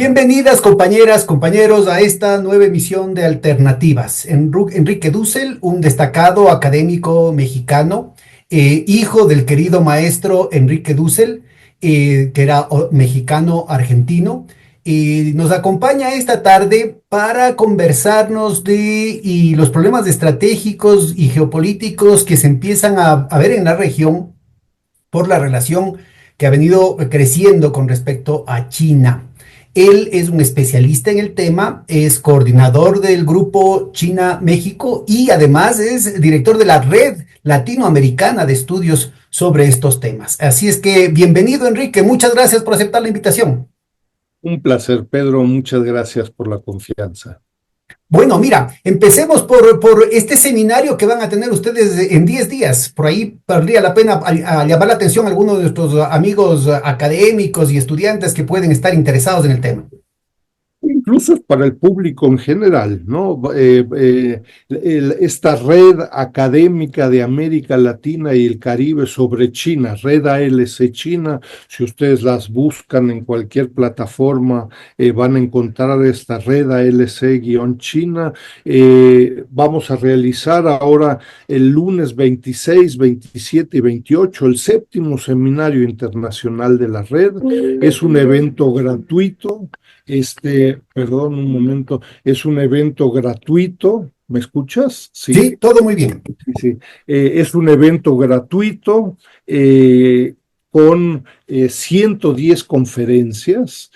Bienvenidas compañeras, compañeros a esta nueva emisión de Alternativas. Enrique Dussel, un destacado académico mexicano, hijo del querido maestro Enrique Dussel, que era mexicano-argentino, nos acompaña esta tarde para conversarnos de los problemas estratégicos y geopolíticos que se empiezan a ver en la región por la relación que ha venido creciendo con respecto a China. Él es un especialista en el tema, es coordinador del grupo China-México y además es director de la Red Latinoamericana de Estudios sobre estos temas. Así es que bienvenido, Enrique, muchas gracias por aceptar la invitación. Un placer, Pedro, muchas gracias por la confianza. Bueno, mira, empecemos por este seminario que van a tener ustedes en 10 días. Por ahí valdría la pena llamar la atención a algunos de nuestros amigos académicos y estudiantes que pueden estar interesados en el tema. Incluso para el público en general, ¿no? Esta red académica de América Latina y el Caribe sobre China, Red ALC China, si ustedes las buscan en cualquier plataforma, van a encontrar esta Red ALC-China. Vamos a realizar ahora el lunes 26, 27 y 28 el séptimo seminario internacional de la red. Es un evento gratuito. Perdón, un momento, es un evento gratuito. ¿Me escuchas? Sí, todo muy bien. Sí. Es un evento gratuito con 110 conferencias,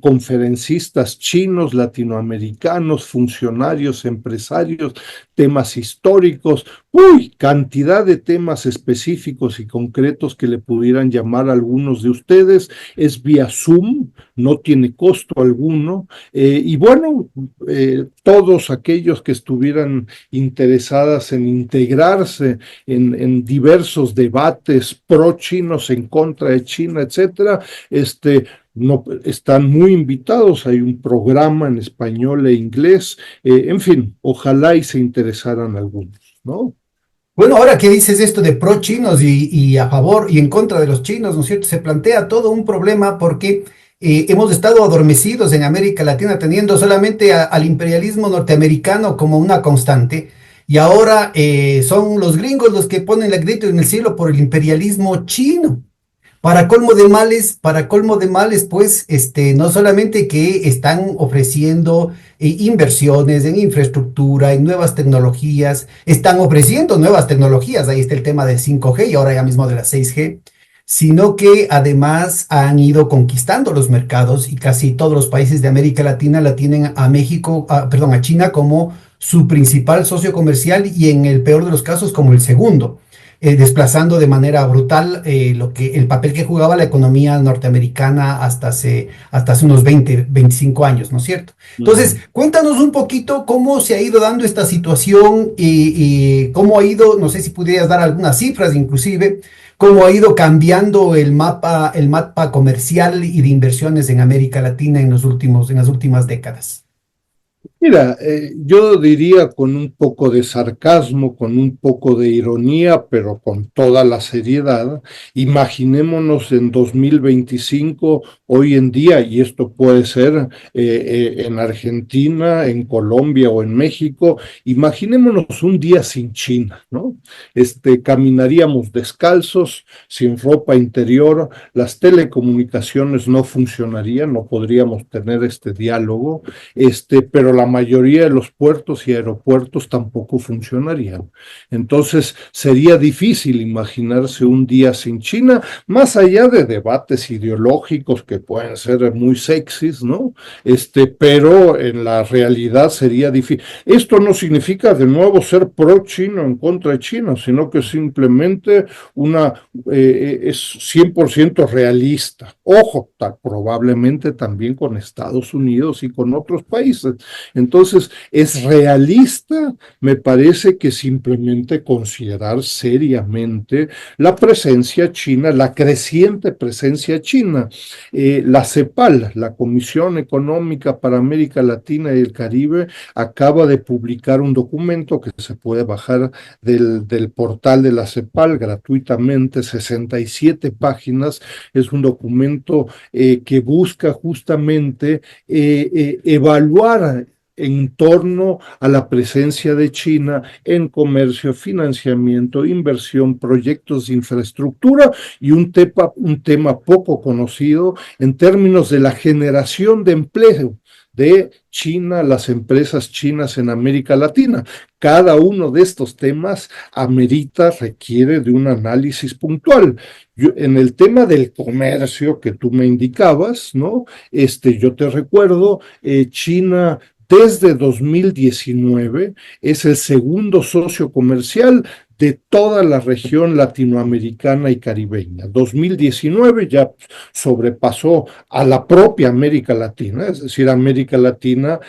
conferencistas chinos, latinoamericanos, funcionarios, empresarios, temas históricos, cantidad de temas específicos y concretos que le pudieran llamar a algunos de ustedes. Es vía Zoom, no tiene costo alguno, y bueno, todos aquellos que estuvieran interesadas en integrarse en diversos debates pro-chinos, en contra de China, etcétera, no, están muy invitados. Hay un programa en español e inglés, en fin, ojalá y se interesaran algunos, ¿no? Bueno, ahora que dices esto de pro chinos y a favor y en contra de los chinos, ¿no es cierto? Se plantea todo un problema porque hemos estado adormecidos en América Latina teniendo solamente al imperialismo norteamericano como una constante y ahora son los gringos los que ponen el grito en el cielo por el imperialismo chino. Para colmo de males, pues, no solamente que están ofreciendo inversiones en infraestructura, en nuevas tecnologías, están ofreciendo nuevas tecnologías, ahí está el tema del 5G y ahora ya mismo de la 6G, sino que además han ido conquistando los mercados y casi todos los países de América Latina la tienen a México, perdón, a China como su principal socio comercial y en el peor de los casos como el segundo, desplazando de manera brutal el papel que jugaba la economía norteamericana hasta hace unos 20, 25 años, ¿no es cierto? Entonces, cuéntanos un poquito cómo se ha ido dando esta situación y cómo ha ido, no sé si pudieras dar algunas cifras inclusive, cómo ha ido cambiando el mapa comercial y de inversiones en América Latina en las últimas décadas. Mira, yo diría con un poco de sarcasmo, con un poco de ironía, pero con toda la seriedad, imaginémonos en 2025, hoy en día, y esto puede ser en Argentina, en Colombia o en México, imaginémonos un día sin China, ¿no? Caminaríamos descalzos, sin ropa interior, las telecomunicaciones no funcionarían, no podríamos tener este diálogo, pero la mayoría de los puertos y aeropuertos tampoco funcionarían. Entonces, sería difícil imaginarse un día sin China, más allá de debates ideológicos que pueden ser muy sexys, ¿no? Pero en la realidad sería difícil. Esto no significa de nuevo ser pro-chino en contra de China, sino que simplemente es 100% realista. Ojo, probablemente también con Estados Unidos y con otros países. Entonces, ¿es realista? Me parece que simplemente considerar seriamente la presencia china, la creciente presencia china. La CEPAL, la Comisión Económica para América Latina y el Caribe, acaba de publicar un documento que se puede bajar del portal de la CEPAL gratuitamente, 67 páginas. Es un documento que busca justamente evaluar en torno a la presencia de China en comercio, financiamiento, inversión, proyectos de infraestructura y un tema poco conocido en términos de la generación de empleo de China, las empresas chinas en América Latina. Cada uno de estos temas amerita, requiere de un análisis puntual. En el tema del comercio que tú me indicabas, ¿no? Yo te recuerdo, China desde 2019 es el segundo socio comercial de toda la región latinoamericana y caribeña. 2019 ya sobrepasó a la propia América Latina, es decir, América Latina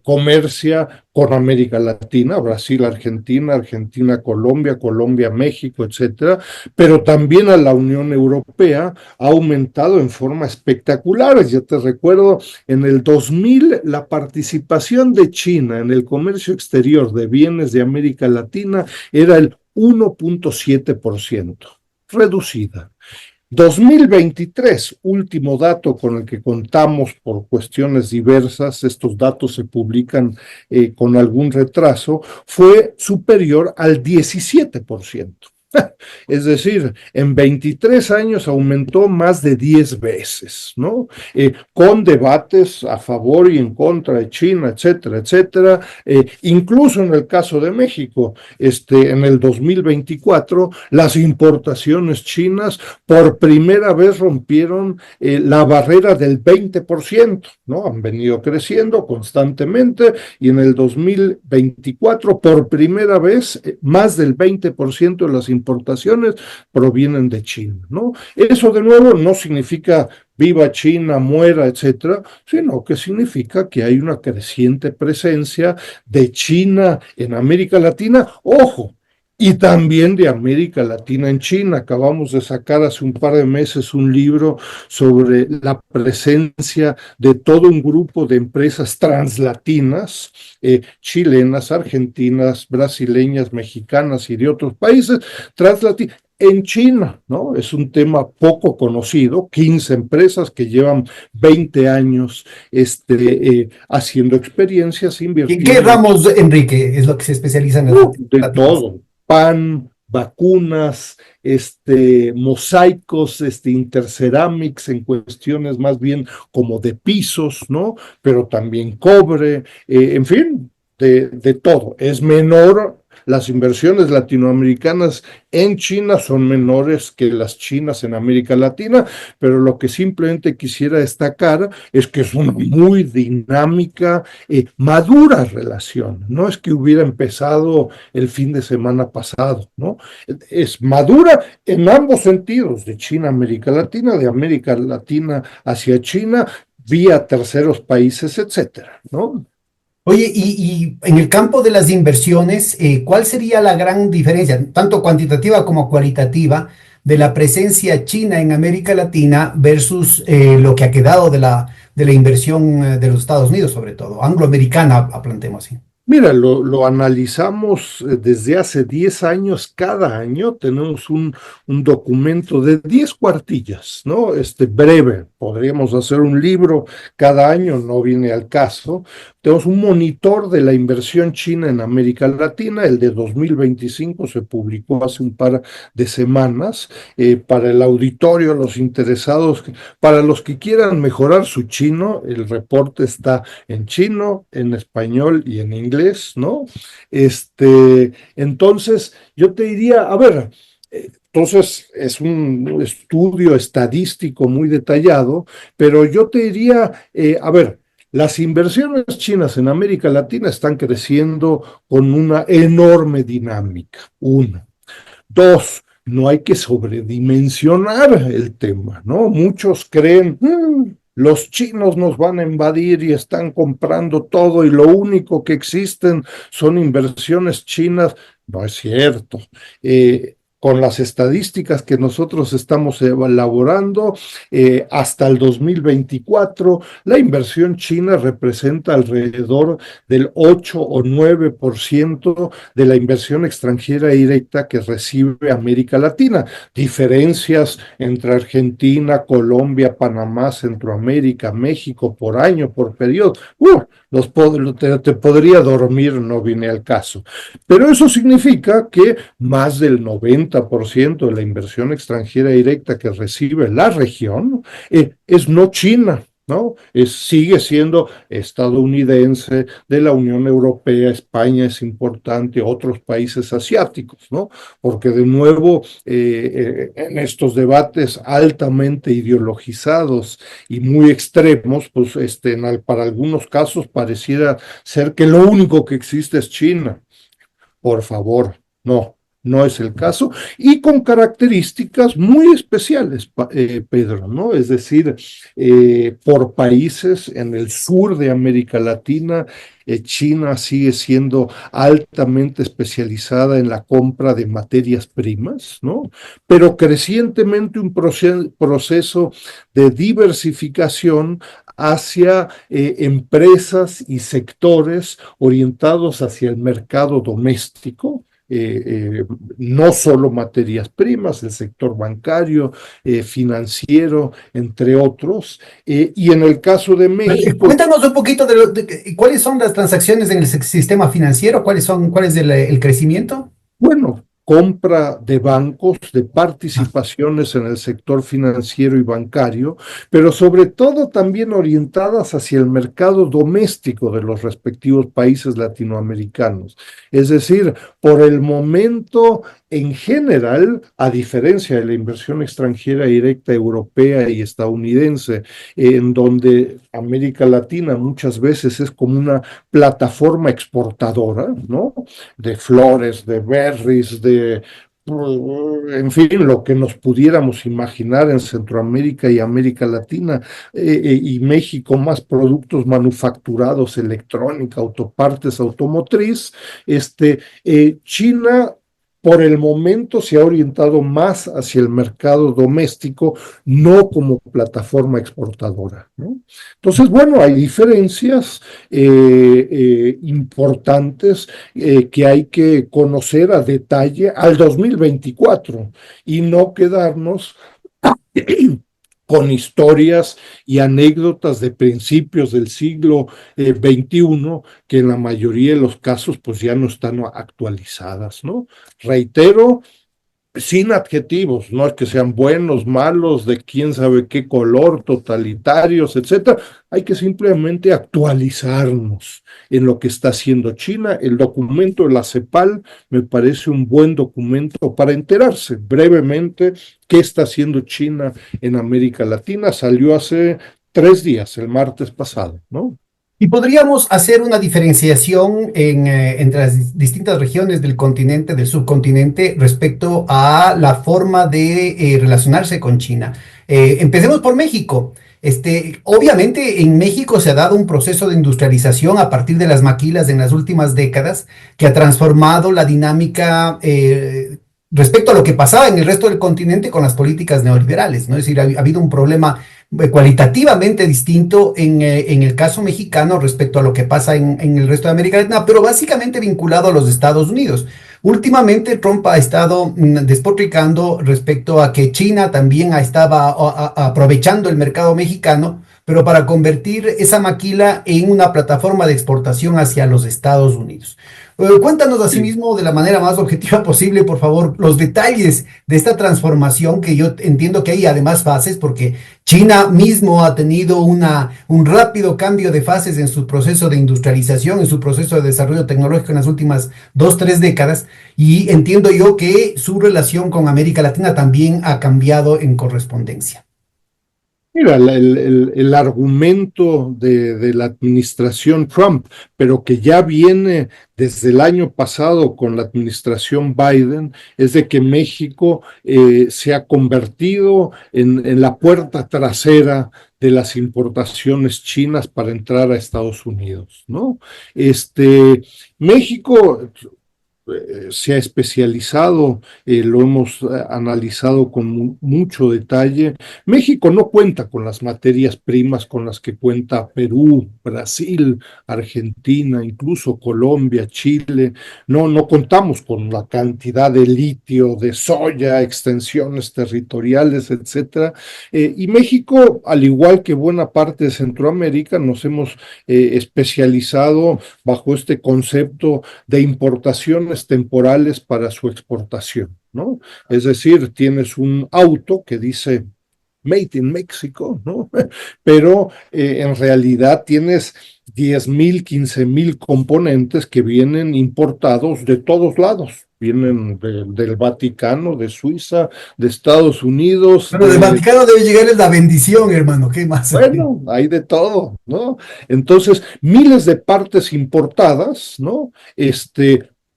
comercia con América Latina, Brasil, Argentina, Argentina, Colombia, Colombia, México, etcétera, pero también a la Unión Europea ha aumentado en forma espectacular. Ya te recuerdo, en el 2000 la participación de China en el comercio exterior de bienes de América Latina era el 1.7%, reducida. 2023, último dato con el que contamos por cuestiones diversas, estos datos se publican con algún retraso, fue superior al 17%. Es decir, en 23 años aumentó más de 10 veces, ¿no? Con debates a favor y en contra de China, etcétera, etcétera. Incluso en el caso de México, en el 2024, las importaciones chinas por primera vez rompieron la barrera del 20%, ¿no? Han venido creciendo constantemente y en el 2024, por primera vez, más del 20% de las importaciones provienen de China, ¿no? Eso de nuevo no significa viva China, muera, etcétera, sino que significa que hay una creciente presencia de China en América Latina. Ojo, y también de América Latina en China. Acabamos de sacar hace un par de meses un libro sobre la presencia de todo un grupo de empresas translatinas, chilenas, argentinas, brasileñas, mexicanas y de otros países, translatinas en China, ¿no? Es un tema poco conocido, 15 empresas que llevan 20 años haciendo experiencias, ¿Y en qué invirtiendo. ramos, Enrique, es lo que se especializa en las De latinas? todo, pan, vacunas, mosaicos, interceramics en cuestiones más bien como de pisos, ¿no? Pero también cobre, en fin, de todo. Es menor, las inversiones latinoamericanas en China son menores que las chinas en América Latina, pero lo que simplemente quisiera destacar es que es una muy dinámica, madura relación. No es que hubiera empezado el fin de semana pasado, ¿no? Es madura en ambos sentidos, de China a América Latina, de América Latina hacia China, vía terceros países, etcétera, ¿no? Oye, y en el campo de las inversiones, ¿cuál sería la gran diferencia, tanto cuantitativa como cualitativa, de la presencia china en América Latina versus lo que ha quedado de la inversión de los Estados Unidos, sobre todo, angloamericana, planteemos así? Mira, lo analizamos desde hace 10 años, cada año tenemos un documento de 10 cuartillas, ¿no? Breve, podríamos hacer un libro cada año, no viene al caso. Tenemos un monitor de la inversión china en América Latina, el de 2025 se publicó hace un par de semanas, para el auditorio, los interesados, para los que quieran mejorar su chino, el reporte está en chino, en español y en inglés, ¿no? Entonces, yo te diría, a ver, entonces es un estudio estadístico muy detallado, pero yo te diría, a ver, las inversiones chinas en América Latina están creciendo con una enorme dinámica. Uno. Dos, no hay que sobredimensionar el tema, ¿no? Muchos creen, los chinos nos van a invadir y están comprando todo y lo único que existen son inversiones chinas. No es cierto. Con las estadísticas que nosotros estamos elaborando, hasta el 2024, la inversión china representa alrededor del 8 o 9% de la inversión extranjera directa que recibe América Latina. Diferencias entre Argentina, Colombia, Panamá, Centroamérica, México por año, por periodo. Te podría dormir, no vine al caso. Pero eso significa que más del 90% de la inversión extranjera directa que recibe la región es no China, ¿no? Sigue siendo estadounidense, de la Unión Europea, España es importante, otros países asiáticos, ¿no? Porque de nuevo, en estos debates altamente ideologizados y muy extremos, pues para algunos casos pareciera ser que lo único que existe es China. Por favor, no, no es el caso, y con características muy especiales, Pedro, ¿no? Es decir, por países en el sur de América Latina, China sigue siendo altamente especializada en la compra de materias primas, ¿no? Pero crecientemente un proceso de diversificación hacia empresas y sectores orientados hacia el mercado doméstico, no solo materias primas, el sector bancario, financiero, entre otros. Y en el caso de México, Cuéntanos un poquito cuáles son las transacciones en el sistema financiero, cuál es el crecimiento. bueno, compra de bancos, de participaciones en el sector financiero y bancario, pero sobre todo también orientadas hacia el mercado doméstico de los respectivos países latinoamericanos. Es decir, por el momento, en general, a diferencia de la inversión extranjera directa europea y estadounidense, en donde América Latina muchas veces es como una plataforma exportadora, ¿no? De flores, de berries, en fin, lo que nos pudiéramos imaginar en Centroamérica y América Latina, y México, más productos manufacturados, electrónica, autopartes, automotriz. China por el momento se ha orientado más hacia el mercado doméstico, no como plataforma exportadora, ¿no? Entonces, bueno, hay diferencias importantes, que hay que conocer a detalle al 2024 y no quedarnos con historias y anécdotas de principios del siglo XXI, que en la mayoría de los casos pues ya no están actualizadas, ¿no? Reitero, sin adjetivos, no es que sean buenos, malos, de quién sabe qué color, totalitarios, etcétera. Hay que simplemente actualizarnos en lo que está haciendo China. El documento de la CEPAL me parece un buen documento para enterarse brevemente qué está haciendo China en América Latina. Salió hace 3 días, el martes pasado, ¿no? Y podríamos hacer una diferenciación entre las distintas regiones del continente, del subcontinente, respecto a la forma de relacionarse con China. Empecemos por México. Obviamente en México se ha dado un proceso de industrialización a partir de las maquilas en las últimas décadas que ha transformado la dinámica respecto a lo que pasaba en el resto del continente con las políticas neoliberales, ¿no? Es decir, ha habido un problema cualitativamente distinto en el caso mexicano respecto a lo que pasa en el resto de América Latina, pero básicamente vinculado a los Estados Unidos. Últimamente Trump ha estado despotricando respecto a que China también estaba aprovechando el mercado mexicano, pero para convertir esa maquila en una plataforma de exportación hacia los Estados Unidos. Cuéntanos Sí. asimismo de la manera más objetiva posible, por favor, los detalles de esta transformación, que yo entiendo que hay además fases, porque China mismo ha tenido un rápido cambio de fases en su proceso de industrialización, en su proceso de desarrollo tecnológico en las últimas 2, 3 décadas, y entiendo yo que su relación con América Latina también ha cambiado en correspondencia. Mira, el argumento de la administración Trump, pero que ya viene desde el año pasado con la administración Biden, es de que México se ha convertido en la puerta trasera de las importaciones chinas para entrar a Estados Unidos, ¿no? México se ha especializado, lo hemos analizado con mucho detalle. México no cuenta con las materias primas con las que cuenta Perú, Brasil, Argentina, incluso Colombia, Chile. No contamos con la cantidad de litio, de soya, extensiones territoriales, etcétera. Y México, al igual que buena parte de Centroamérica, nos hemos especializado bajo este concepto de importaciones temporales para su exportación, ¿no? Es decir, tienes un auto que dice Made in Mexico, ¿no? Pero en realidad tienes 10,000, 15,000 componentes que vienen importados de todos lados. Vienen del Vaticano, de Suiza, de Estados Unidos, Bueno, del Vaticano debe llegarles la bendición, hermano, ¿qué más? bueno, hay de todo, ¿no? Entonces, miles de partes importadas, ¿no?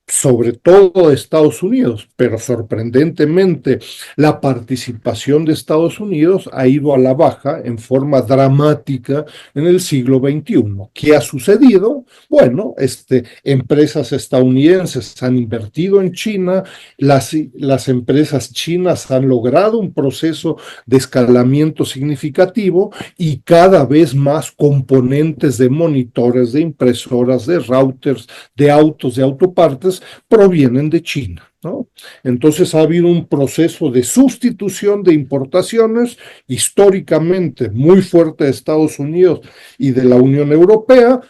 Sobre todo de Estados Unidos, pero sorprendentemente la participación de Estados Unidos ha ido a la baja en forma dramática en el siglo XXI. ¿Qué ha sucedido? Bueno, empresas estadounidenses han invertido en China, las empresas chinas han logrado un proceso de escalamiento significativo y cada vez más componentes de monitores, de impresoras, de routers, de autos, de autopartes provienen de China, ¿no? Entonces ha habido un proceso de sustitución de importaciones históricamente muy fuerte de Estados Unidos y de la Unión Europea.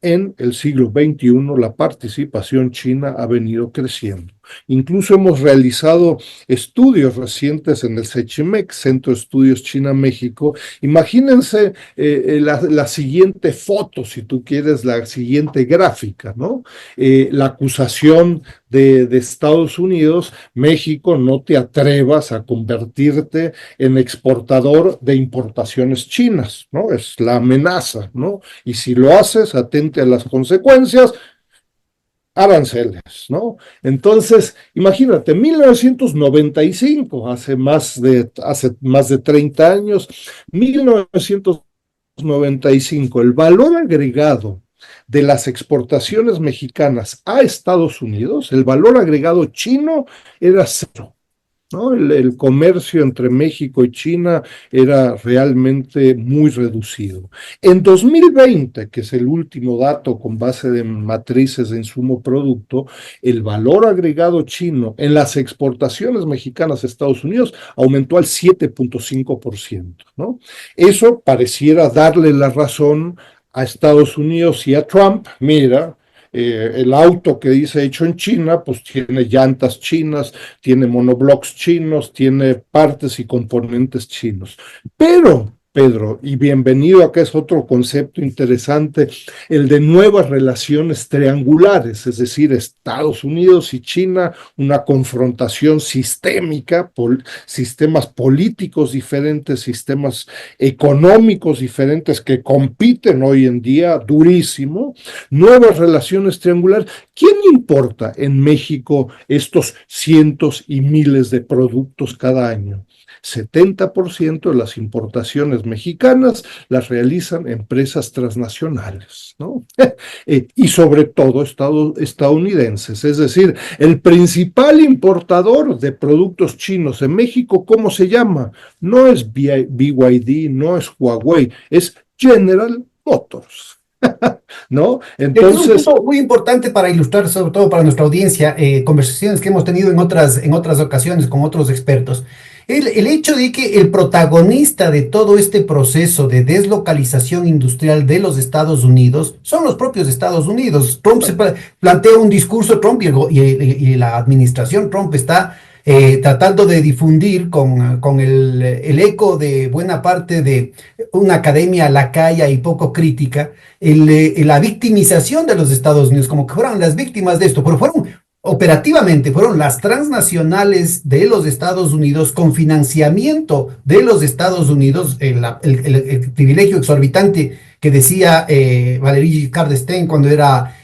En el siglo XXI la participación china ha venido creciendo. Incluso hemos realizado estudios recientes en el CECHIMEC, Centro de Estudios China-México. Imagínense la siguiente foto, si tú quieres, la siguiente gráfica, ¿no? La acusación de Estados Unidos: México, no te atrevas a convertirte en exportador de importaciones chinas, ¿no? Es la amenaza, ¿no? Y si lo haces, atente a las consecuencias, aranceles, ¿no? Entonces, imagínate, 1995, hace más de 30 años, 1995, el valor agregado de las exportaciones mexicanas a Estados Unidos, el valor agregado chino era cero, ¿no? El comercio entre México y China era realmente muy reducido. En 2020, que es el último dato con base de matrices de insumo producto, el valor agregado chino en las exportaciones mexicanas a Estados Unidos aumentó al 7.5%, ¿no? Eso pareciera darle la razón a Estados Unidos y a Trump. Mira, el auto que dice hecho en China, pues tiene llantas chinas, tiene monoblocks chinos, tiene partes y componentes chinos. Pero, Pedro, y bienvenido acá, es otro concepto interesante, el de nuevas relaciones triangulares, es decir, Estados Unidos y China, una confrontación sistémica, sistemas políticos diferentes, sistemas económicos diferentes que compiten hoy en día durísimo, nuevas relaciones triangulares. ¿Quién importa en México estos cientos y miles de productos cada año? 70% de las importaciones mexicanas las realizan empresas transnacionales, ¿no? Y sobre todo estadounidenses. Es decir, el principal importador de productos chinos en México, ¿cómo se llama? No es BYD, no es Huawei, es General Motors. ¿No? Este es un Entonces, punto muy importante para ilustrar, sobre todo para nuestra audiencia, conversaciones que hemos tenido en otras ocasiones con otros expertos. El hecho de que el protagonista de todo este proceso de deslocalización industrial de los Estados Unidos son los propios Estados Unidos. Trump plantea un discurso, Trump y la administración Trump está tratando de difundir con el eco de buena parte de una academia lacaya y poco crítica, la victimización de los Estados Unidos, como que fueran las víctimas de esto, pero fueron operativamente fueron las transnacionales de los Estados Unidos con financiamiento de los Estados Unidos, el privilegio exorbitante que decía Valéry Giscard d'Estaing cuando era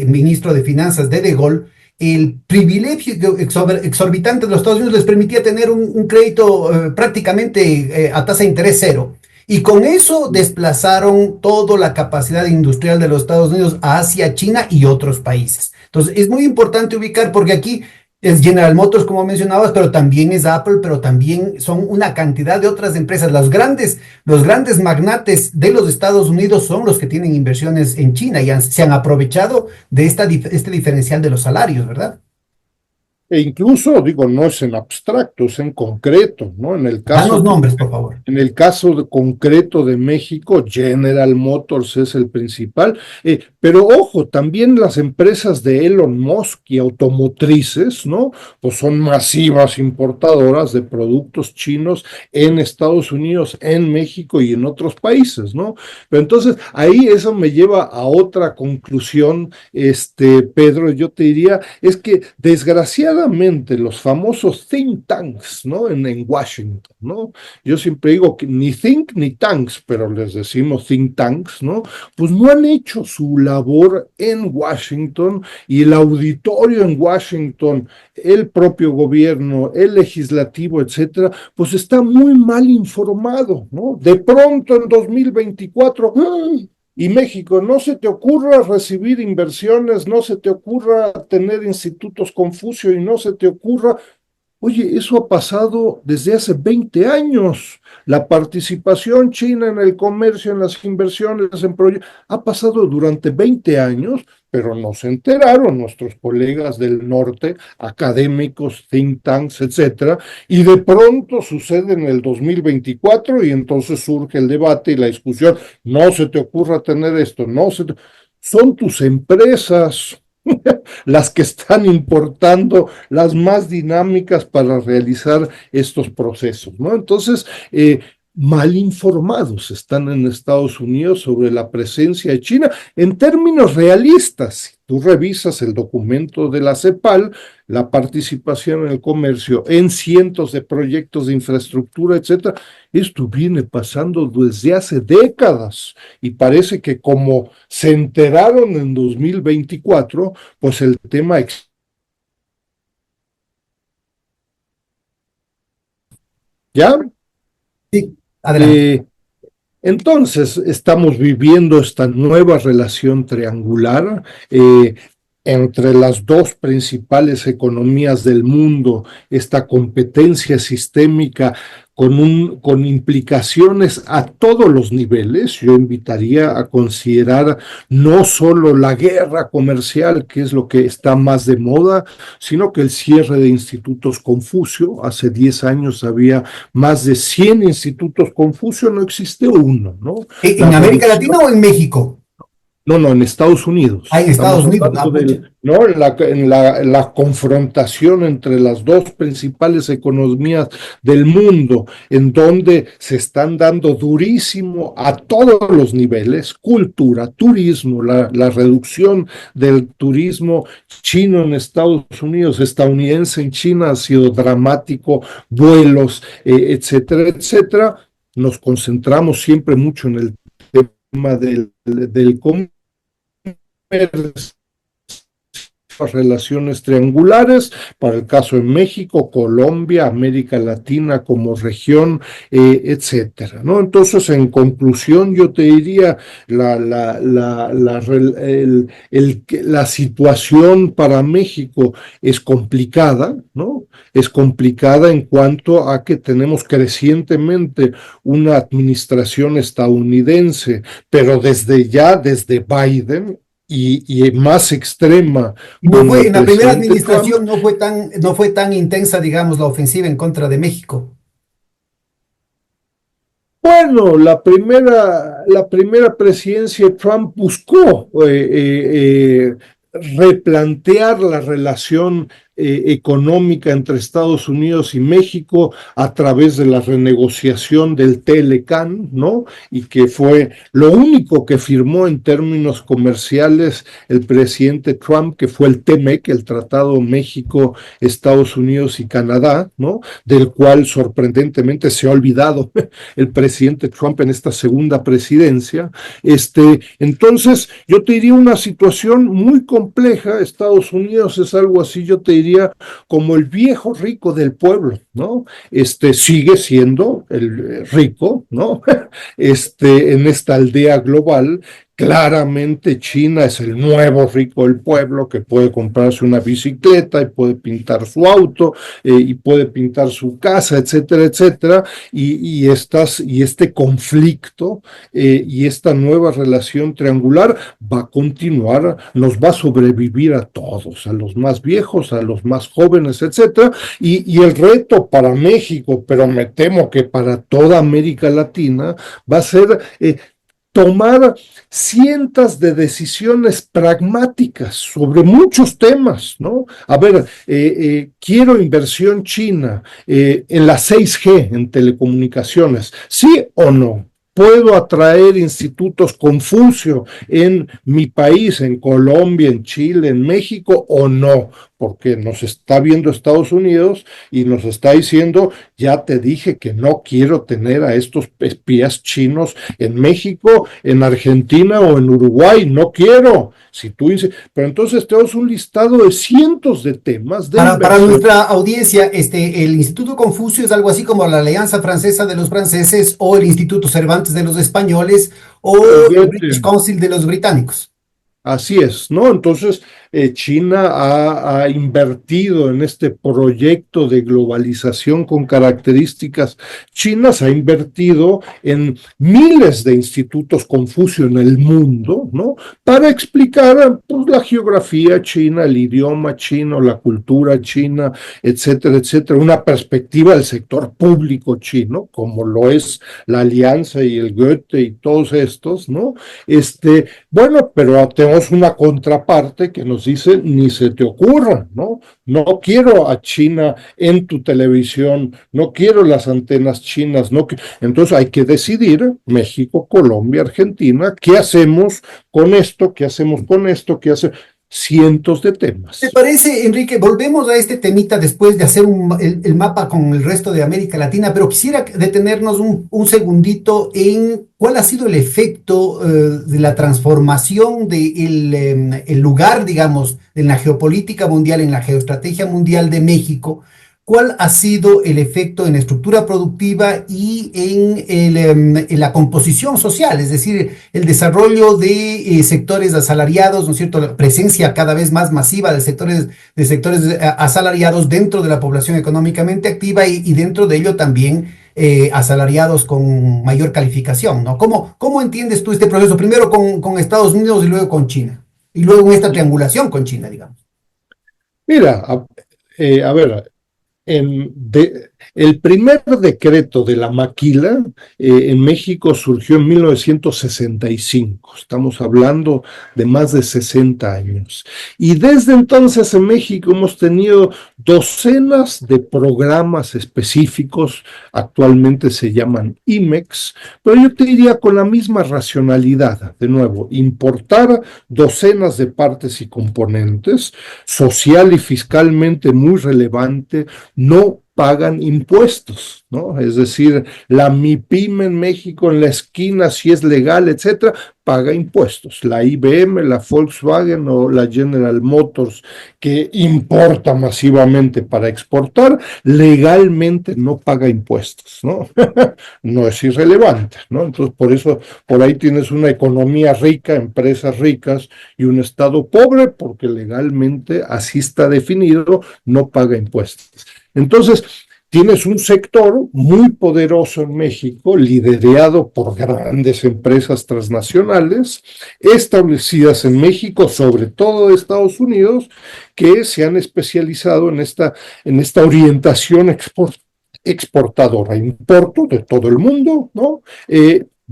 ministro de Finanzas de Gaulle. El privilegio exorbitante de los Estados Unidos les permitía tener un crédito prácticamente a tasa de interés cero. Y con eso desplazaron toda la capacidad industrial de los Estados Unidos hacia China y otros países. Entonces, es muy importante ubicar porque aquí es General Motors, como mencionabas, pero también es Apple, pero también son una cantidad de otras empresas. Los grandes magnates de los Estados Unidos son los que tienen inversiones en China y se han aprovechado de este diferencial de los salarios, ¿verdad? E incluso, digo, no es en abstracto, es en concreto, ¿no? Danos nombres, por favor. En el caso concreto de México, General Motors es el principal, pero ojo, también las empresas de Elon Musk y automotrices, ¿no? Pues son masivas importadoras de productos chinos en Estados Unidos, en México y en otros países, ¿no? Pero entonces, ahí eso me lleva a otra conclusión, Pedro, yo te diría, es que desgraciadamente los famosos think tanks, ¿no? En Washington, ¿no? Yo siempre digo que ni think ni tanks, pero les decimos think tanks, ¿no? Pues no han hecho su labor en Washington y el auditorio en Washington, el propio gobierno, el legislativo, etcétera, pues está muy mal informado, ¿no? De pronto en 2024, ¡ay! Y México, no se te ocurra recibir inversiones, no se te ocurra tener institutos Confucio y no se te ocurra. Oye, eso ha pasado desde hace 20 años. La participación china en el comercio, en las inversiones, en proyectos, ha pasado durante 20 años, pero no se enteraron nuestros colegas del norte, académicos, think tanks, etcétera, y de pronto sucede en el 2024 y entonces surge el debate y la discusión. No se te ocurra tener esto, no se te... Son tus empresas las que están importando las más dinámicas para realizar estos procesos, ¿no? Entonces, mal informados están en Estados Unidos sobre la presencia de China en términos realistas. Si tú revisas el documento de la CEPAL, la participación en el comercio en cientos de proyectos de infraestructura, etcétera, esto viene pasando desde hace décadas y parece que como se enteraron en 2024, pues el tema ya. Sí, adelante. Eh, Entonces, estamos viviendo esta nueva relación triangular entre las dos principales economías del mundo, esta competencia sistémica con implicaciones a todos los niveles. Yo invitaría a considerar no solo la guerra comercial, que es lo que está más de moda, sino que el cierre de institutos Confucio. Hace 10 años había más de 100 institutos Confucio, no existe uno, ¿no? La ¿En América reducción. Latina o en México? No, no, en Estados Unidos. Ah, en Estamos Estados Unidos. Ah, hablando pucha. ¿no? En la confrontación entre las dos principales economías del mundo, en donde se están dando durísimo a todos los niveles, cultura, turismo, la reducción del turismo chino en Estados Unidos, estadounidense en China ha sido dramático, vuelos, etcétera, etcétera. Nos concentramos siempre mucho en el tema del comercio, relaciones triangulares, para el caso de México, Colombia, América Latina como región, etcétera, ¿no? Entonces, en conclusión, yo te diría, la situación para México es complicada, ¿no? Es complicada en cuanto a que tenemos crecientemente una administración estadounidense, pero desde Biden, y más extrema No con fue, el en la primera presidente Trump. administración no fue tan intensa, digamos, la ofensiva en contra de México. Bueno, la primera presidencia de Trump buscó replantear la relación económica entre Estados Unidos y México a través de la renegociación del TLCAN, ¿no? Y que fue lo único que firmó en términos comerciales el presidente Trump, que fue el TMEC, el Tratado México, Estados Unidos y Canadá, ¿no? Del cual sorprendentemente se ha olvidado el presidente Trump en esta segunda presidencia. Entonces, yo te diría una situación muy compleja. Estados Unidos es algo así, yo te diría, como el viejo rico del pueblo, ¿no? Sigue siendo el rico, ¿no? En esta aldea global. Claramente China es el nuevo rico del pueblo que puede comprarse una bicicleta y puede pintar su auto y puede pintar su casa, etcétera, etcétera. Y este conflicto y esta nueva relación triangular va a continuar, nos va a sobrevivir a todos, a los más viejos, a los más jóvenes, etcétera. Y el reto para México, pero me temo que para toda América Latina, va a ser tomar cientos de decisiones pragmáticas sobre muchos temas, ¿no? A ver, quiero inversión china en la 6G, en telecomunicaciones, ¿sí o no? ¿Puedo atraer institutos Confucio en mi país, en Colombia, en Chile, en México o no? Porque nos está viendo Estados Unidos y nos está diciendo, ya te dije que no quiero tener a estos espías chinos en México, en Argentina o en Uruguay, no quiero. Si tú dices, pero entonces tenemos un listado de cientos de temas de Para inversión. nuestra audiencia, el Instituto Confucio es algo así como la Alianza Francesa de los franceses o el Instituto Cervantes de los españoles o el British Council de los británicos. Así es, ¿no? Entonces, China ha invertido en este proyecto de globalización con características chinas, ha invertido en miles de institutos Confucio en el mundo, ¿no? Para explicar pues, la geografía china, el idioma chino, la cultura china, etcétera, etcétera, una perspectiva del sector público chino, como lo es la Alianza y el Goethe y todos estos, ¿no? Bueno, pero tenemos una contraparte que nos dice, ni se te ocurra, ¿no? No quiero a China en tu televisión, no quiero las antenas chinas, no. Entonces hay que decidir, México, Colombia, Argentina, ¿qué hacemos con esto? ¿Qué hacemos con esto? ¿Qué hacemos? Cientos de temas. ¿Te parece, Enrique? Volvemos a este temita después de hacer el mapa con el resto de América Latina, pero quisiera detenernos un segundito en cuál ha sido el efecto de la transformación del el lugar, digamos, en la geopolítica mundial, en la geoestrategia mundial de México. ¿Cuál ha sido el efecto en la estructura productiva y en la composición social? Es decir, el desarrollo de sectores asalariados, ¿no es cierto? La presencia cada vez más masiva de sectores asalariados dentro de la población económicamente activa y dentro de ello también asalariados con mayor calificación, ¿no? ¿Cómo entiendes tú este proceso? Primero con Estados Unidos y luego con China. Y luego en esta triangulación con China, digamos. Mira, a ver, el primer decreto de la maquila en México surgió en 1965, estamos hablando de más de 60 años. Y desde entonces en México hemos tenido docenas de programas específicos, actualmente se llaman IMEX, pero yo te diría con la misma racionalidad, de nuevo, importar docenas de partes y componentes, social y fiscalmente muy relevante, no pagan impuestos, ¿no? Es decir, la MIPYME en México, en la esquina, si es legal, etcétera, paga impuestos. La IBM, la Volkswagen o la General Motors, que importa masivamente para exportar, legalmente no paga impuestos, ¿no? No es irrelevante, ¿no? Entonces, por eso, por ahí tienes una economía rica, empresas ricas y un Estado pobre, porque legalmente así está definido, no paga impuestos. Entonces, tienes un sector muy poderoso en México, liderado por grandes empresas transnacionales, establecidas en México, sobre todo de Estados Unidos, que se han especializado en esta exportadora. Importo de todo el mundo, ¿no?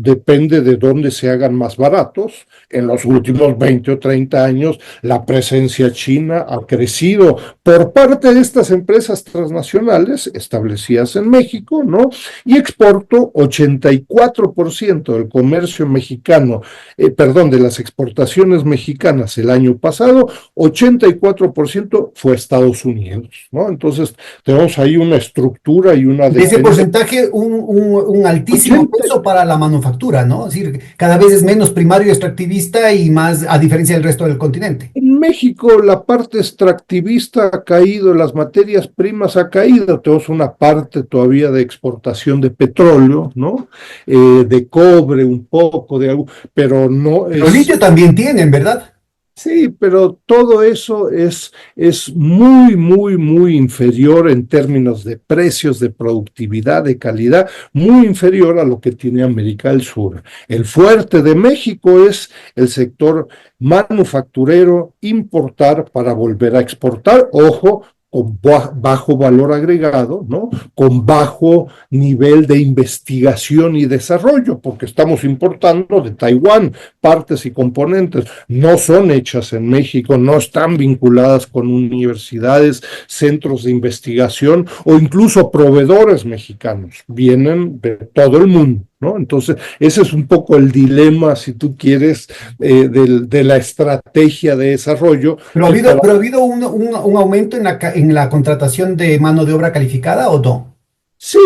depende de dónde se hagan más baratos. En los últimos 20 o 30 años, la presencia china ha crecido por parte de estas empresas transnacionales establecidas en México, ¿no? Y exporto 84% del comercio mexicano, perdón, de las exportaciones mexicanas el año pasado, 84% fue a Estados Unidos, ¿no? Entonces, tenemos ahí una estructura y una De ese dependencia. porcentaje, un altísimo 80, peso para la manufactura, ¿no? Es decir, cada vez es menos primario y extractivista y más a diferencia del resto del continente. En México la parte extractivista ha caído, las materias primas ha caído, tenemos una parte todavía de exportación de petróleo, ¿no? De cobre un poco, de algo, pero no Pero es. litio también tienen, ¿verdad? Sí, pero todo eso es muy, muy, muy inferior en términos de precios, de productividad, de calidad, muy inferior a lo que tiene América del Sur. El fuerte de México es el sector manufacturero, importar para volver a exportar. Ojo, con bajo valor agregado, ¿no? Con bajo nivel de investigación y desarrollo, porque estamos importando de Taiwán partes y componentes, no son hechas en México, no están vinculadas con universidades, centros de investigación o incluso proveedores mexicanos, vienen de todo el mundo, ¿no? Entonces, ese es un poco el dilema, si tú quieres, de la estrategia de desarrollo. Y para Pero ha habido un aumento en en la contratación de mano de obra calificada o no? Sí,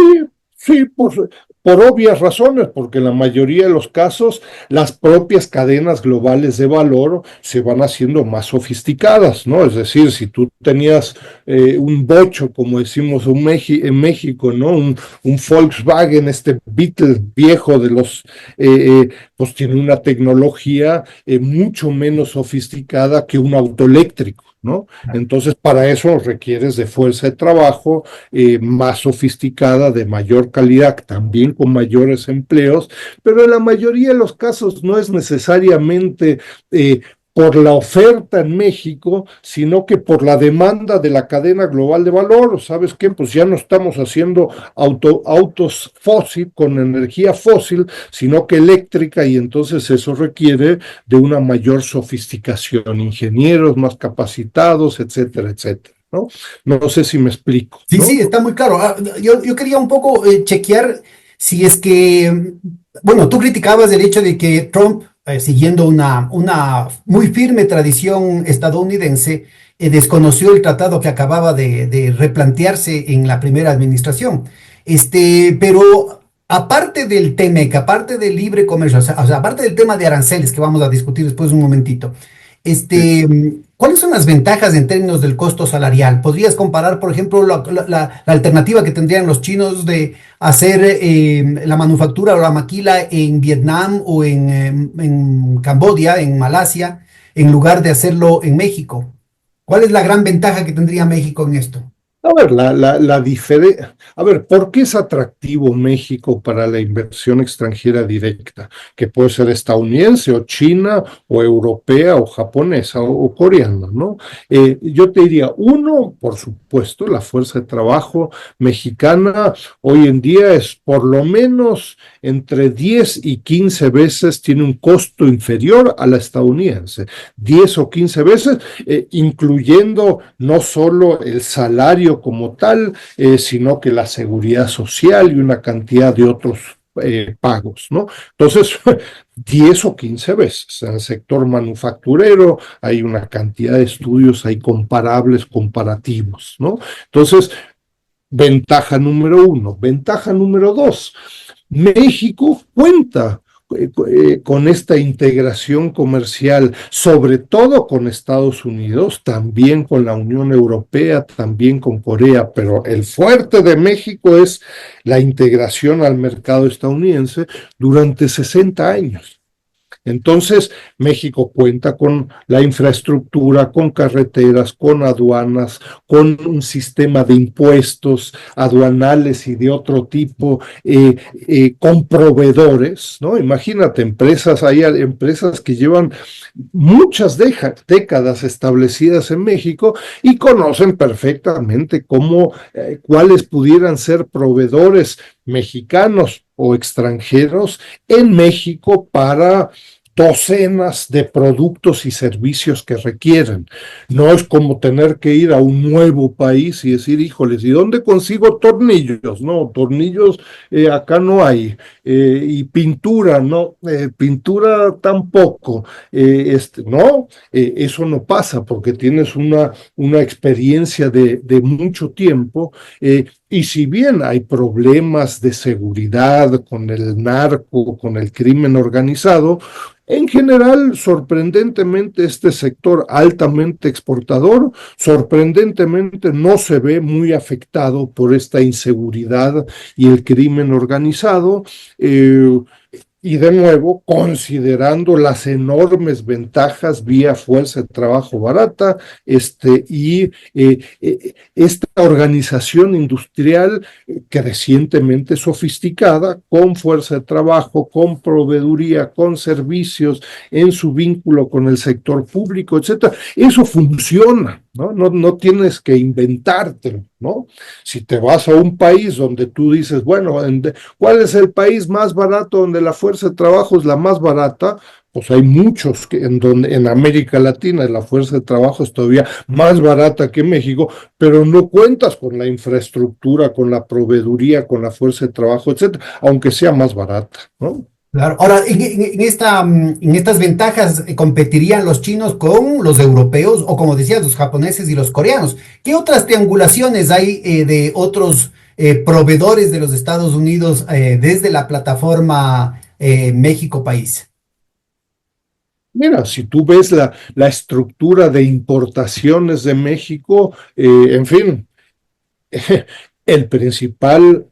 sí, por obvias razones, porque en la mayoría de los casos las propias cadenas globales de valor se van haciendo más sofisticadas, ¿no? Es decir, si tú tenías un bocho, como decimos en México, ¿no? Un Volkswagen, este Beetle viejo de los, pues tiene una tecnología mucho menos sofisticada que un auto eléctrico, ¿no? Entonces, para eso requieres de fuerza de trabajo más sofisticada, de mayor calidad, también con mayores empleos, pero en la mayoría de los casos no es necesariamente por la oferta en México, sino que por la demanda de la cadena global de valor. ¿Sabes qué? Pues ya no estamos haciendo autos fósil con energía fósil, sino que eléctrica, y entonces eso requiere de una mayor sofisticación, ingenieros más capacitados, etcétera, etcétera. ¿No? No sé si me explico, Sí, sí, ¿no? está muy claro. Yo quería un poco chequear si es que, bueno, tú criticabas el hecho de que Trump, siguiendo una muy firme tradición estadounidense, desconoció el tratado que acababa de replantearse en la primera administración. Pero aparte del TEMEC, aparte del libre comercio, o sea, aparte del tema de aranceles que vamos a discutir después un momentito, Sí. ¿cuáles son las ventajas en términos del costo salarial? ¿Podrías comparar, por ejemplo, la alternativa que tendrían los chinos de hacer la manufactura o la maquila en Vietnam o en Camboya, en Malasia, en lugar de hacerlo en México? ¿Cuál es la gran ventaja que tendría México en esto? A ver, diferencia. A ver, ¿por qué es atractivo México para la inversión extranjera directa? Que puede ser estadounidense o china o europea o japonesa o coreana, ¿no? Yo te diría, uno, por supuesto, la fuerza de trabajo mexicana hoy en día es por lo menos entre 10 y 15 veces, tiene un costo inferior a la estadounidense. 10 o 15 veces, incluyendo no solo el salario como tal, sino que la seguridad social y una cantidad de otros pagos, ¿no? Entonces, 10 o 15 veces. En el sector manufacturero hay una cantidad de estudios ahí comparables, comparativos, ¿no? Entonces, ventaja número uno. Ventaja número dos, México cuenta con esta integración comercial, sobre todo con Estados Unidos, también con la Unión Europea, también con Corea, pero el fuerte de México es la integración al mercado estadounidense durante 60 años. Entonces, México cuenta con la infraestructura, con carreteras, con aduanas, con un sistema de impuestos aduanales y de otro tipo, con proveedores, ¿no? Imagínate, hay empresas que llevan muchas décadas establecidas en México y conocen perfectamente cuáles pudieran ser proveedores mexicanos o extranjeros en México para docenas de productos y servicios que requieren. No es como tener que ir a un nuevo país y decir, híjoles, ¿y dónde consigo tornillos? No, tornillos acá no hay. Y pintura, no, pintura tampoco. No, eso no pasa porque tienes una experiencia de mucho tiempo. Y si bien hay problemas de seguridad con el narco, con el crimen organizado, en general, sorprendentemente, este sector altamente exportador, sorprendentemente no se ve muy afectado por esta inseguridad y el crimen organizado. Eh, y de nuevo, considerando las enormes ventajas vía fuerza de trabajo barata, esta organización industrial crecientemente sofisticada, con fuerza de trabajo, con proveeduría, con servicios, en su vínculo con el sector público, etcétera. Eso funciona, ¿no? No tienes que inventártelo, ¿no? Si te vas a un país donde tú dices, bueno, ¿cuál es el país más barato donde la fuerza de trabajo es la más barata? Pues hay muchos que en América Latina la fuerza de trabajo es todavía más barata que México, pero no cuentas con la infraestructura, con la proveeduría, con la fuerza de trabajo, etcétera, aunque sea más barata, ¿no? Claro. Ahora, en estas ventajas competirían los chinos con los europeos o, como decías, los japoneses y los coreanos. ¿Qué otras triangulaciones hay de otros proveedores de los Estados Unidos desde la plataforma México País? Mira, si tú ves la estructura de importaciones de México, en fin, el principal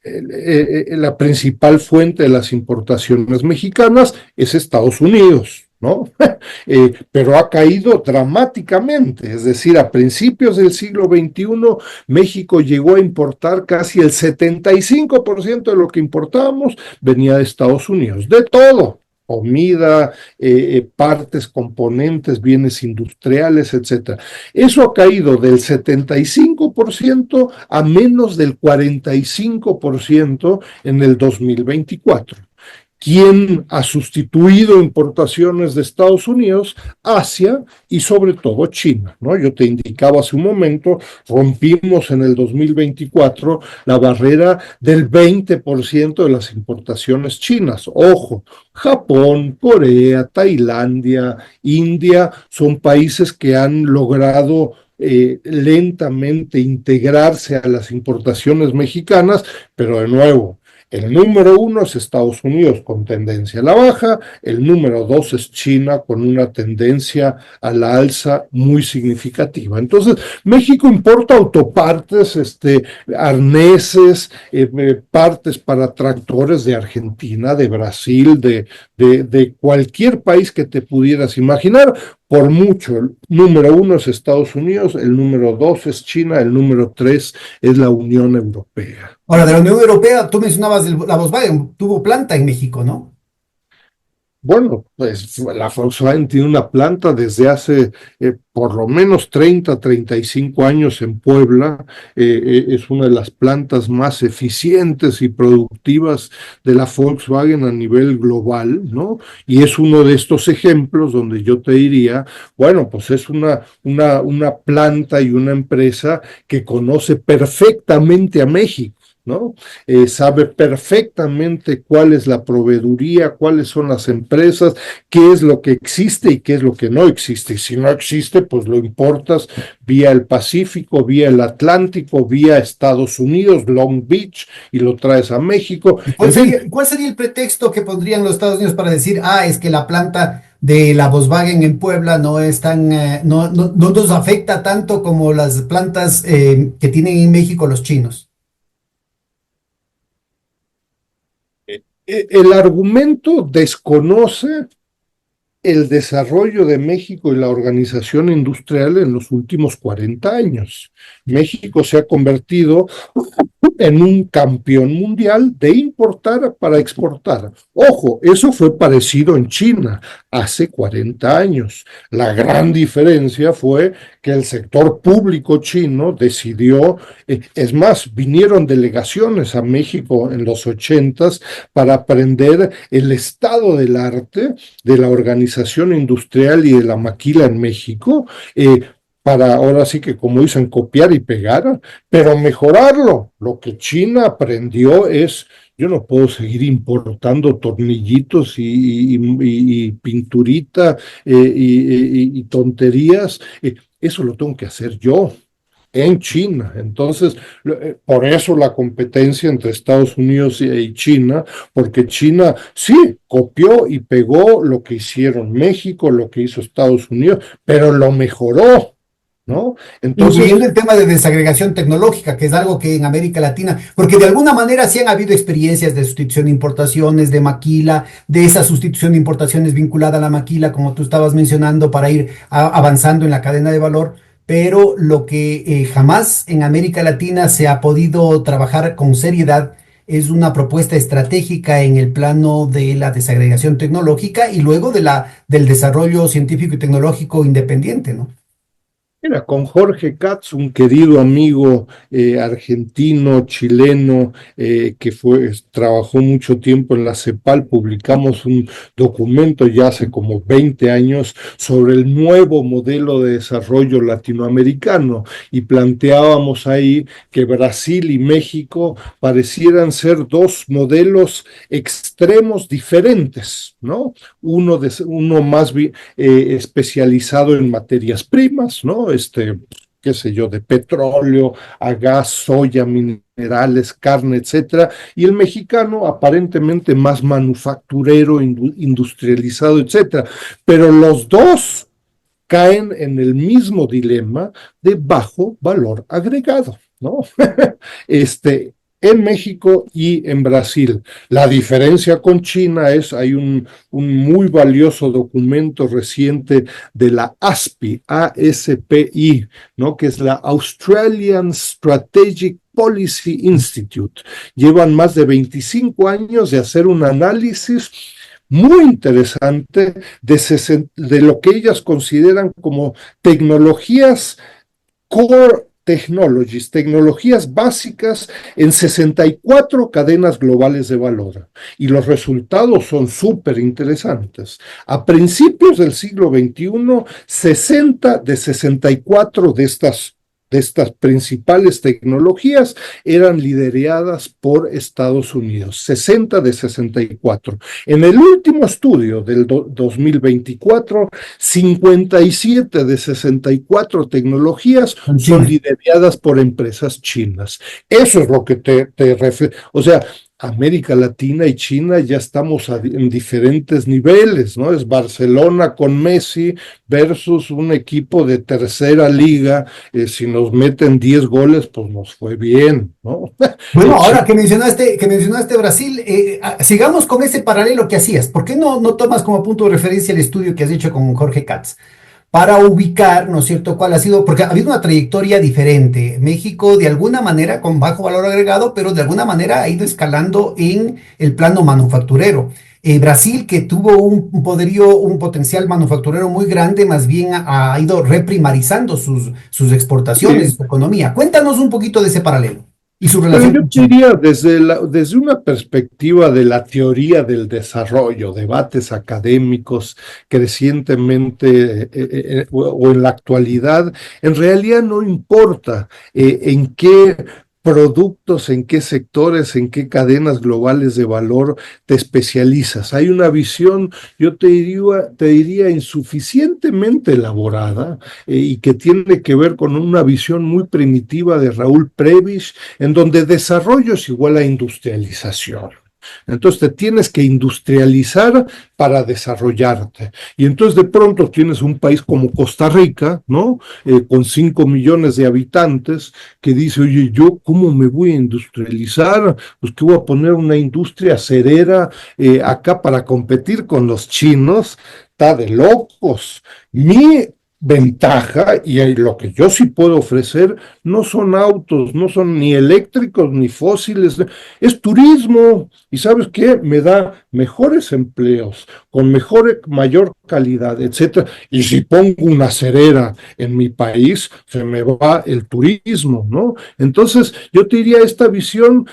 la principal fuente de las importaciones mexicanas es Estados Unidos, ¿no? Pero ha caído dramáticamente, es decir, a principios del siglo XXI, México llegó a importar casi el 75% de lo que importábamos venía de Estados Unidos, de todo. Comida, partes, componentes, bienes industriales, etcétera. Eso ha caído del 75% a menos del 45% en el 2024. ¿Quién ha sustituido importaciones de Estados Unidos? Asia y sobre todo China, ¿no? Yo te indicaba hace un momento, rompimos en el 2024 la barrera del 20% de las importaciones chinas. Ojo, Japón, Corea, Tailandia, India son países que han logrado lentamente integrarse a las importaciones mexicanas, pero de nuevo, el número uno es Estados Unidos con tendencia a la baja, el número dos es China con una tendencia a la alza muy significativa. Entonces, México importa autopartes, arneses, partes para tractores de Argentina, de Brasil, de cualquier país que te pudieras imaginar. Por mucho, el número uno es Estados Unidos, el número dos es China, el número tres es la Unión Europea. Ahora, de la Unión Europea, tú mencionabas la Volkswagen, tuvo planta en México, ¿no? Bueno, pues la Volkswagen tiene una planta desde hace por lo menos 35 años en Puebla. Es una de las plantas más eficientes y productivas de la Volkswagen a nivel global, ¿no? Y es uno de estos ejemplos donde yo te diría, bueno, pues es una planta y una empresa que conoce perfectamente a México, ¿no? Sabe perfectamente cuál es la proveeduría, cuáles son las empresas, qué es lo que existe y qué es lo que no existe. Y si no existe, pues lo importas vía el Pacífico, vía el Atlántico, vía Estados Unidos, Long Beach, y lo traes a México. ¿Y En fin, cuál sería el pretexto que pondrían los Estados Unidos para decir, ah, es que la planta de la Volkswagen en Puebla no es tan, no nos afecta tanto como las plantas que tienen en México los chinos? el argumento desconoce el desarrollo de México y la organización industrial en los últimos 40 años. México se ha convertido en un campeón mundial de importar para exportar. Ojo, eso fue parecido en China hace 40 años. La gran diferencia fue que el sector público chino decidió, es más, vinieron delegaciones a México en los 80s para aprender el estado del arte, de la organización industrial y de la maquila en México, para ahora sí que, como dicen, copiar y pegar, pero mejorarlo. Lo que China aprendió es, yo no puedo seguir importando tornillitos y pinturita y tonterías. Eso lo tengo que hacer yo en China. Entonces, por eso la competencia entre Estados Unidos y China, porque China sí copió y pegó lo que hicieron México, lo que hizo Estados Unidos, pero lo mejoró. ¿No? Entonces, Incluyendo el tema de desagregación tecnológica, que es algo que en América Latina, porque de alguna manera sí han habido experiencias de sustitución de importaciones, de maquila, de esa sustitución de importaciones vinculada a la maquila, como tú estabas mencionando, para ir avanzando en la cadena de valor, pero lo que jamás en América Latina se ha podido trabajar con seriedad es una propuesta estratégica en el plano de la desagregación tecnológica y luego del desarrollo científico y tecnológico independiente, ¿no? mira, con Jorge Katz, un querido amigo argentino, chileno, trabajó mucho tiempo en la CEPAL, publicamos un documento ya hace como 20 años sobre el nuevo modelo de desarrollo latinoamericano y planteábamos ahí que Brasil y México parecieran ser dos modelos extremos diferentes, ¿no? Uno más especializado en materias primas, ¿no? Qué sé yo, de petróleo a gas, soya, minerales, carne, etcétera, y el mexicano aparentemente más manufacturero, industrializado, etcétera, pero los dos caen en el mismo dilema de bajo valor agregado, ¿no? En México y en Brasil. La diferencia con China es, hay un muy valioso documento reciente de la ASPI, ASPI, ¿no? Que es la Australian Strategic Policy Institute. Llevan más de 25 años de hacer un análisis muy interesante de lo que ellas consideran como tecnologías core technologies, tecnologías básicas en 64 cadenas globales de valor. Y los resultados son súper interesantes. A principios del siglo XXI, 60 de 64 de estas principales tecnologías eran lideradas por Estados Unidos, 60 de 64. En el último estudio del 2024, 57 de 64 tecnologías En son China. lideradas por empresas chinas. Eso es lo que te refiere. O sea, América Latina y China ya estamos en diferentes niveles, ¿no? Es Barcelona con Messi versus un equipo de tercera liga. Si nos meten 10 goles, pues nos fue bien, ¿no? Bueno, ahora que mencionaste Brasil, sigamos con ese paralelo que hacías. ¿Por qué no tomas como punto de referencia el estudio que has hecho con Jorge Katz? Para ubicar, ¿no es cierto?, cuál ha sido, porque ha habido una trayectoria diferente. México, de alguna manera, con bajo valor agregado, pero de alguna manera ha ido escalando en el plano manufacturero. Brasil, que tuvo un poderío, un potencial manufacturero muy grande, más bien ha ido reprimarizando sus exportaciones, Sí. su economía. Cuéntanos un poquito de ese paralelo y su Pero relación yo con China. diría desde una perspectiva de la teoría del desarrollo, debates académicos crecientemente o en la actualidad, en realidad no importa en qué productos, en qué sectores, en qué cadenas globales de valor te especializas. Hay una visión, yo te diría insuficientemente elaborada y que tiene que ver con una visión muy primitiva de Raúl Prebisch, en donde desarrollo es igual a industrialización. Entonces te tienes que industrializar para desarrollarte. Y entonces de pronto tienes un país como Costa Rica, ¿no? Con 5 millones de habitantes, que dice, oye, ¿yo cómo me voy a industrializar? Pues que voy a poner una industria acerera acá para competir con los chinos. está de locos. Mi ventaja y lo que yo sí puedo ofrecer no son autos, no son ni eléctricos ni fósiles, es turismo. ¿Y sabes qué? Me da mejores empleos, con mayor calidad, etcétera. Y si pongo una cerera en mi país, se me va el turismo, ¿no? Entonces, yo te diría, esta visión,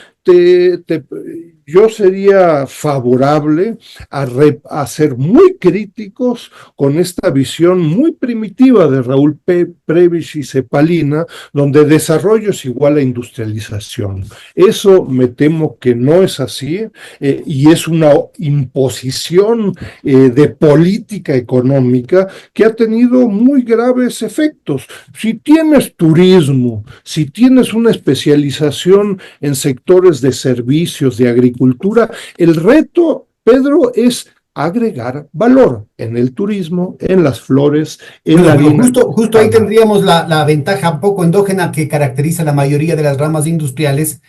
yo sería favorable a ser muy críticos con esta visión muy primitiva de Raúl Prebisch y Cepalina, donde desarrollo es igual a industrialización. Eso me temo que no es así, y es una imposición de política económica que ha tenido muy graves efectos. Si tienes turismo, si tienes una especialización en sectores de servicios, de agricultura, el reto, Pedro, es agregar valor en el turismo, en las flores, en la Bueno, pero harina. justo ahí tendríamos la ventaja un poco endógena que caracteriza la mayoría de las ramas industriales,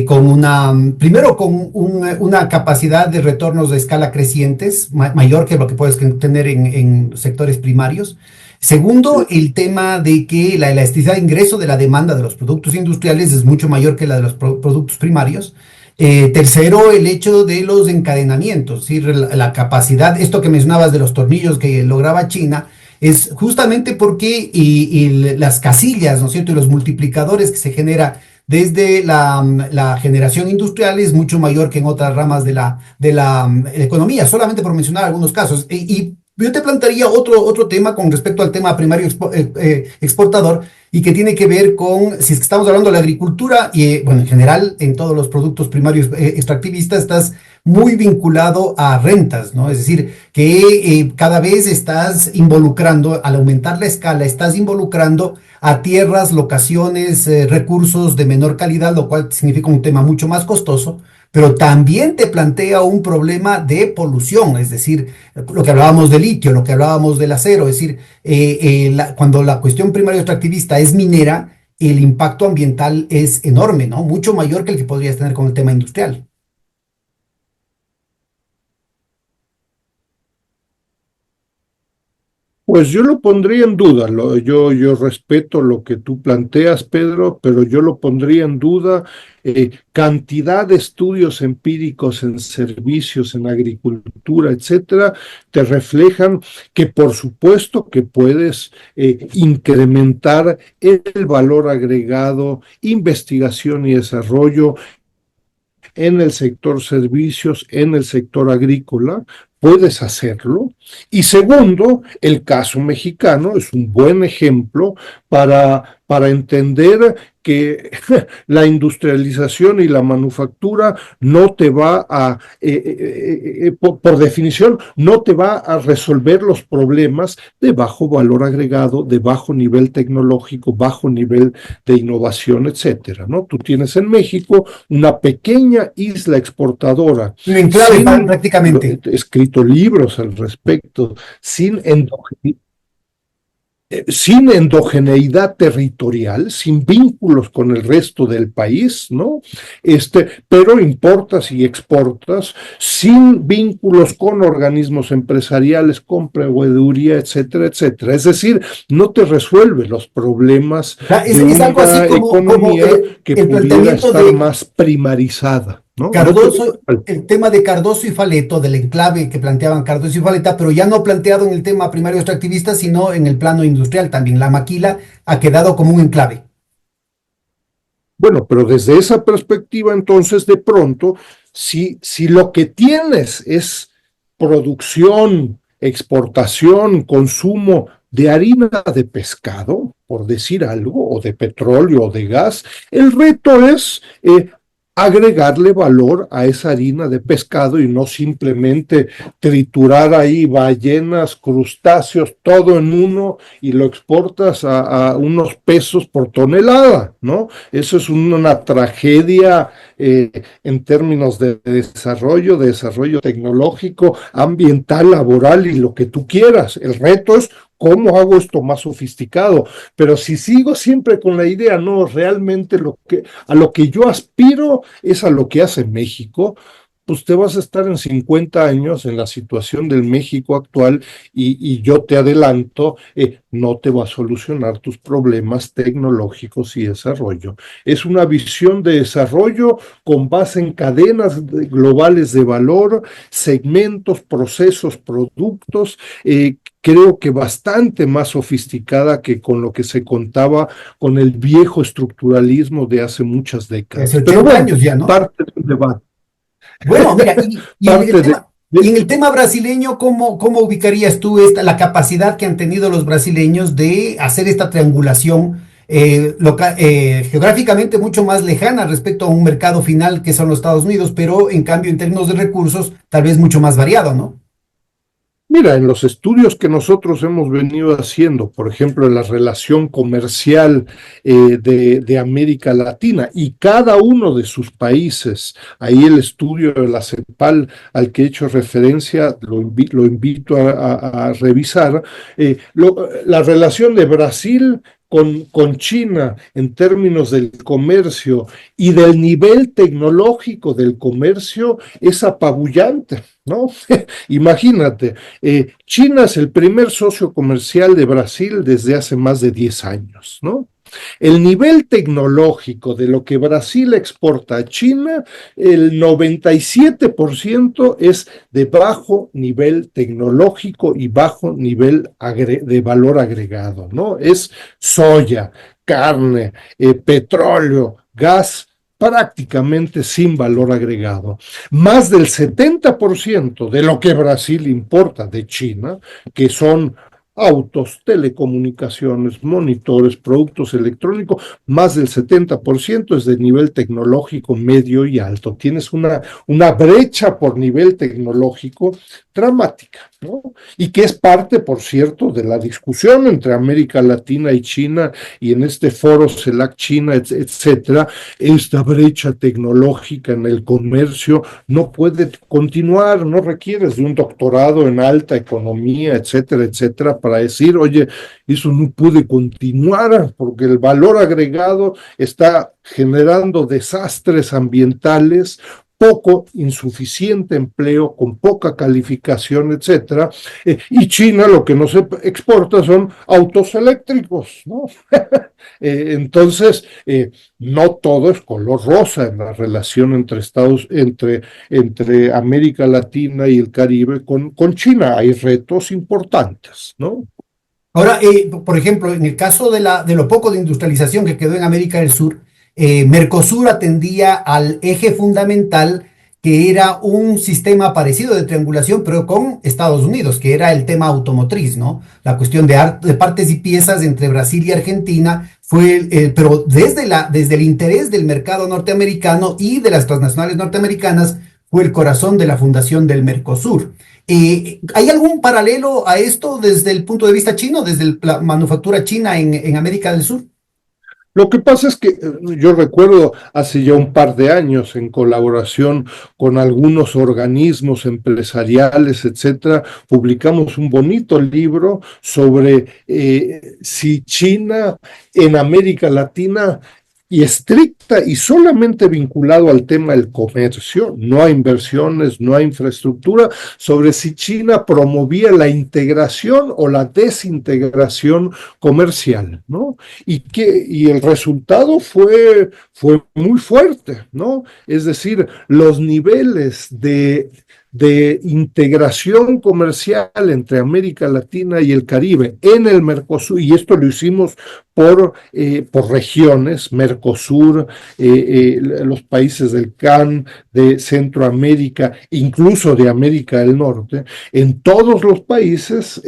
con primero con una capacidad de retornos de escala crecientes, mayor que lo que puedes tener en sectores primarios. Segundo, el tema de que la elasticidad de ingreso de la demanda de los productos industriales es mucho mayor que la de los productos primarios. Tercero, el hecho de los encadenamientos, ¿sí? La capacidad, esto que mencionabas de los tornillos que lograba China, es justamente porque las casillas, ¿no es cierto? Y los multiplicadores que se genera desde la generación industrial es mucho mayor que en otras ramas de la economía, solamente por mencionar algunos casos. Y yo te plantearía otro tema con respecto al tema primario exportador, y que tiene que ver con, si es que estamos hablando de la agricultura, y bueno, en general, en todos los productos primarios extractivistas, estás muy vinculado a rentas, ¿no? Es decir, que cada vez estás involucrando, al aumentar la escala, estás involucrando a tierras, locaciones, recursos de menor calidad, lo cual significa un tema mucho más costoso, pero también te plantea un problema de polución, es decir, lo que hablábamos del litio, lo que hablábamos del acero, es decir, cuando la cuestión primaria extractivista es minera, el impacto ambiental es enorme, ¿no? Mucho mayor que el que podrías tener con el tema industrial. Pues yo lo pondría en duda. Yo respeto lo que tú planteas, Pedro, pero yo lo pondría en duda. Cantidad de estudios empíricos en servicios, en agricultura, etcétera, te reflejan que por supuesto que puedes incrementar el valor agregado, investigación y desarrollo en el sector servicios, en el sector agrícola, puedes hacerlo. Y segundo, el caso mexicano es un buen ejemplo para entender que la industrialización y la manufactura no te va por definición, no te va a resolver los problemas de bajo valor agregado, de bajo nivel tecnológico, bajo nivel de innovación, etcétera, ¿no? Tú tienes en México una pequeña isla exportadora, Un enclave sin, prácticamente. he escrito libros al respecto, sin endogeneidad territorial, sin vínculos con el resto del país, ¿no? Pero importas y exportas, sin vínculos con organismos empresariales, con proveeduría, etcétera, etcétera. Es decir, no te resuelve los problemas de Es algo así una como economía que el pudiera planteamiento estar de más primarizada, ¿no? No te Cardoso, el tema de Cardoso y Faleto, del enclave que planteaban Cardoso y Faleta, pero ya no planteado en el tema primario extractivista, sino en el plano industrial también. La maquila ha quedado como un enclave. Bueno, pero desde esa perspectiva, entonces, de pronto, si lo que tienes es producción, exportación, consumo de harina de pescado, por decir algo, o de petróleo o de gas, el reto es agregarle valor a esa harina de pescado y no simplemente triturar ahí ballenas, crustáceos, todo en uno y lo exportas a unos pesos por tonelada, ¿no? Eso es una tragedia en términos de desarrollo tecnológico, ambiental, laboral y lo que tú quieras. El reto es ¿cómo hago esto más sofisticado? Pero si sigo siempre con la idea, no, realmente a lo que yo aspiro es a lo que hace México, pues te vas a estar en 50 años en la situación del México actual y yo te adelanto, no te va a solucionar tus problemas tecnológicos y desarrollo. Es una visión de desarrollo con base en cadenas globales de valor, segmentos, procesos, productos, creo que bastante más sofisticada que con lo que se contaba con el viejo estructuralismo de hace muchas Hace décadas. Pero 80 bueno, años ya, ¿no? parte del debate. Bueno, mira, y en el Parte tema, y en el tema brasileño, ¿cómo ubicarías tú la capacidad que han tenido los brasileños de hacer esta triangulación geográficamente mucho más lejana respecto a un mercado final que son los Estados Unidos, pero en cambio en términos de recursos tal vez mucho más variado, ¿no? Mira, en los estudios que nosotros hemos venido haciendo, por ejemplo, en la relación comercial de América Latina y cada uno de sus países, ahí el estudio de la CEPAL al que he hecho referencia, lo invito a revisar, la relación de Brasil con China en términos del comercio y del nivel tecnológico del comercio es apabullante, ¿no? Imagínate, China es el primer socio comercial de Brasil desde hace más de 10 años, ¿no? El nivel tecnológico de lo que Brasil exporta a China, el 97% es de bajo nivel tecnológico y bajo nivel de valor agregado, ¿no? Es soya, carne, petróleo, gas, prácticamente sin valor agregado. Más del 70% de lo que Brasil importa de China, que son autos, telecomunicaciones, monitores, productos electrónicos, más del 70% es de nivel tecnológico medio y alto. Tienes una brecha por nivel tecnológico dramática, ¿no? Y que es parte, por cierto, de la discusión entre América Latina y China, y en este foro CELAC China, etcétera, esta brecha tecnológica en el comercio no puede continuar, no requieres de un doctorado en alta economía, etcétera, etcétera, para decir, oye, eso no puede continuar porque el valor agregado está generando desastres ambientales, poco, insuficiente empleo, con poca calificación, etcétera. Y China lo que no se exporta son autos eléctricos, ¿no? Entonces, no todo es color rosa en la relación entre América Latina y el Caribe con China. Hay retos importantes, ¿no? Ahora, por ejemplo, en el caso de lo poco de industrialización que quedó en América del Sur, Mercosur atendía al eje fundamental que era un sistema parecido de triangulación, pero con Estados Unidos, que era el tema automotriz, ¿no? La cuestión de partes y piezas entre Brasil y Argentina fue, pero desde el interés del mercado norteamericano y de las transnacionales norteamericanas, fue el corazón de la fundación del Mercosur. ¿Hay algún paralelo a esto desde el punto de vista chino, desde la manufactura china en América del Sur? Lo que pasa es que yo recuerdo hace ya un par de años, en colaboración con algunos organismos empresariales, etcétera, publicamos un bonito libro sobre si China en América Latina y estricta y solamente vinculado al tema del comercio, no a inversiones, no a infraestructura, sobre si China promovía la integración o la desintegración comercial, ¿no? Y el resultado fue muy fuerte, ¿no? Es decir, los niveles de integración comercial entre América Latina y el Caribe en el Mercosur, y esto lo hicimos por regiones, Mercosur, los países del CAN, de Centroamérica, incluso de América del Norte, en todos los países,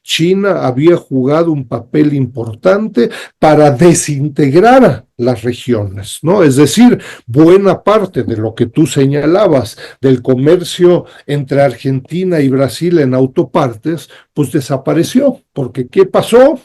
China había jugado un papel importante para desintegrar las regiones, ¿no? Es decir, buena parte de lo que tú señalabas del comercio entre Argentina y Brasil en autopartes, pues desapareció, porque ¿qué pasó?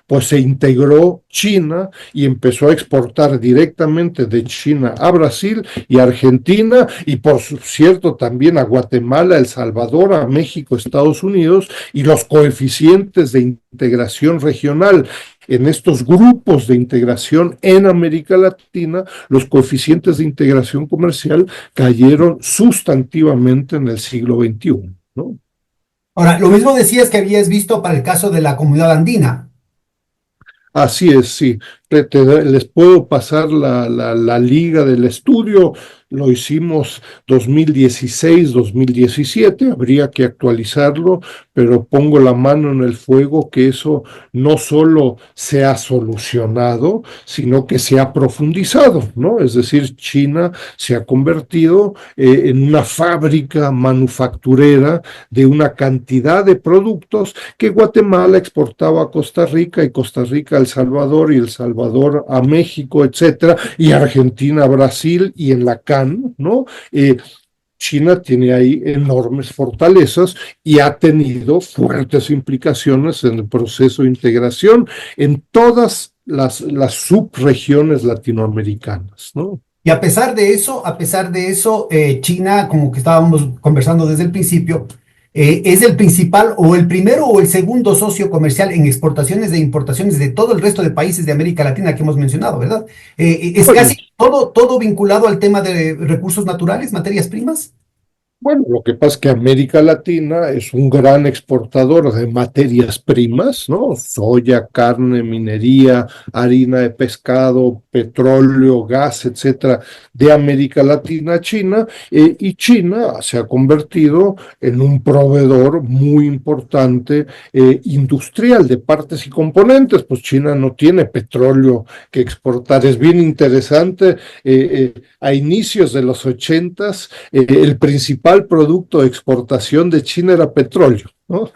Pues se integró China y empezó a exportar directamente de China a Brasil y a Argentina y por cierto también a Guatemala, El Salvador, a México, Estados Unidos, y los coeficientes de integración regional en estos grupos de integración en América Latina, los coeficientes de integración comercial cayeron sustantivamente en el siglo XXI, ¿no? Ahora, lo mismo decías que habías visto para el caso de la comunidad andina. Así es, sí. Les puedo pasar la liga del estudio. Lo hicimos 2016, 2017. Habría que actualizarlo, pero pongo la mano en el fuego que eso no solo se ha solucionado, sino que se ha profundizado, ¿no? Es decir, China se ha convertido en una fábrica manufacturera de una cantidad de productos que Guatemala exportaba a Costa Rica y Costa Rica a El Salvador y El Salvador a México, etcétera, y Argentina a Brasil y en la CAN, ¿no? China tiene ahí enormes fortalezas y ha tenido fuertes implicaciones en el proceso de integración en todas las subregiones latinoamericanas, ¿no? Y a pesar de eso, China, como que estábamos conversando desde el principio, es el principal o el primero o el segundo socio comercial en exportaciones e importaciones de todo el resto de países de América Latina que hemos mencionado, ¿verdad? Es Bueno, casi todo vinculado al tema de recursos naturales, materias primas. Bueno, lo que pasa es que América Latina es un gran exportador de materias primas, ¿no? Soya, carne, minería, harina de pescado, petróleo, gas, etcétera, de América Latina a China, y China se ha convertido en un proveedor muy importante industrial de partes y componentes. Pues China no tiene petróleo que exportar. Es bien interesante. A inicios de los ochentas, el principal producto de exportación de China era petróleo, ¿no?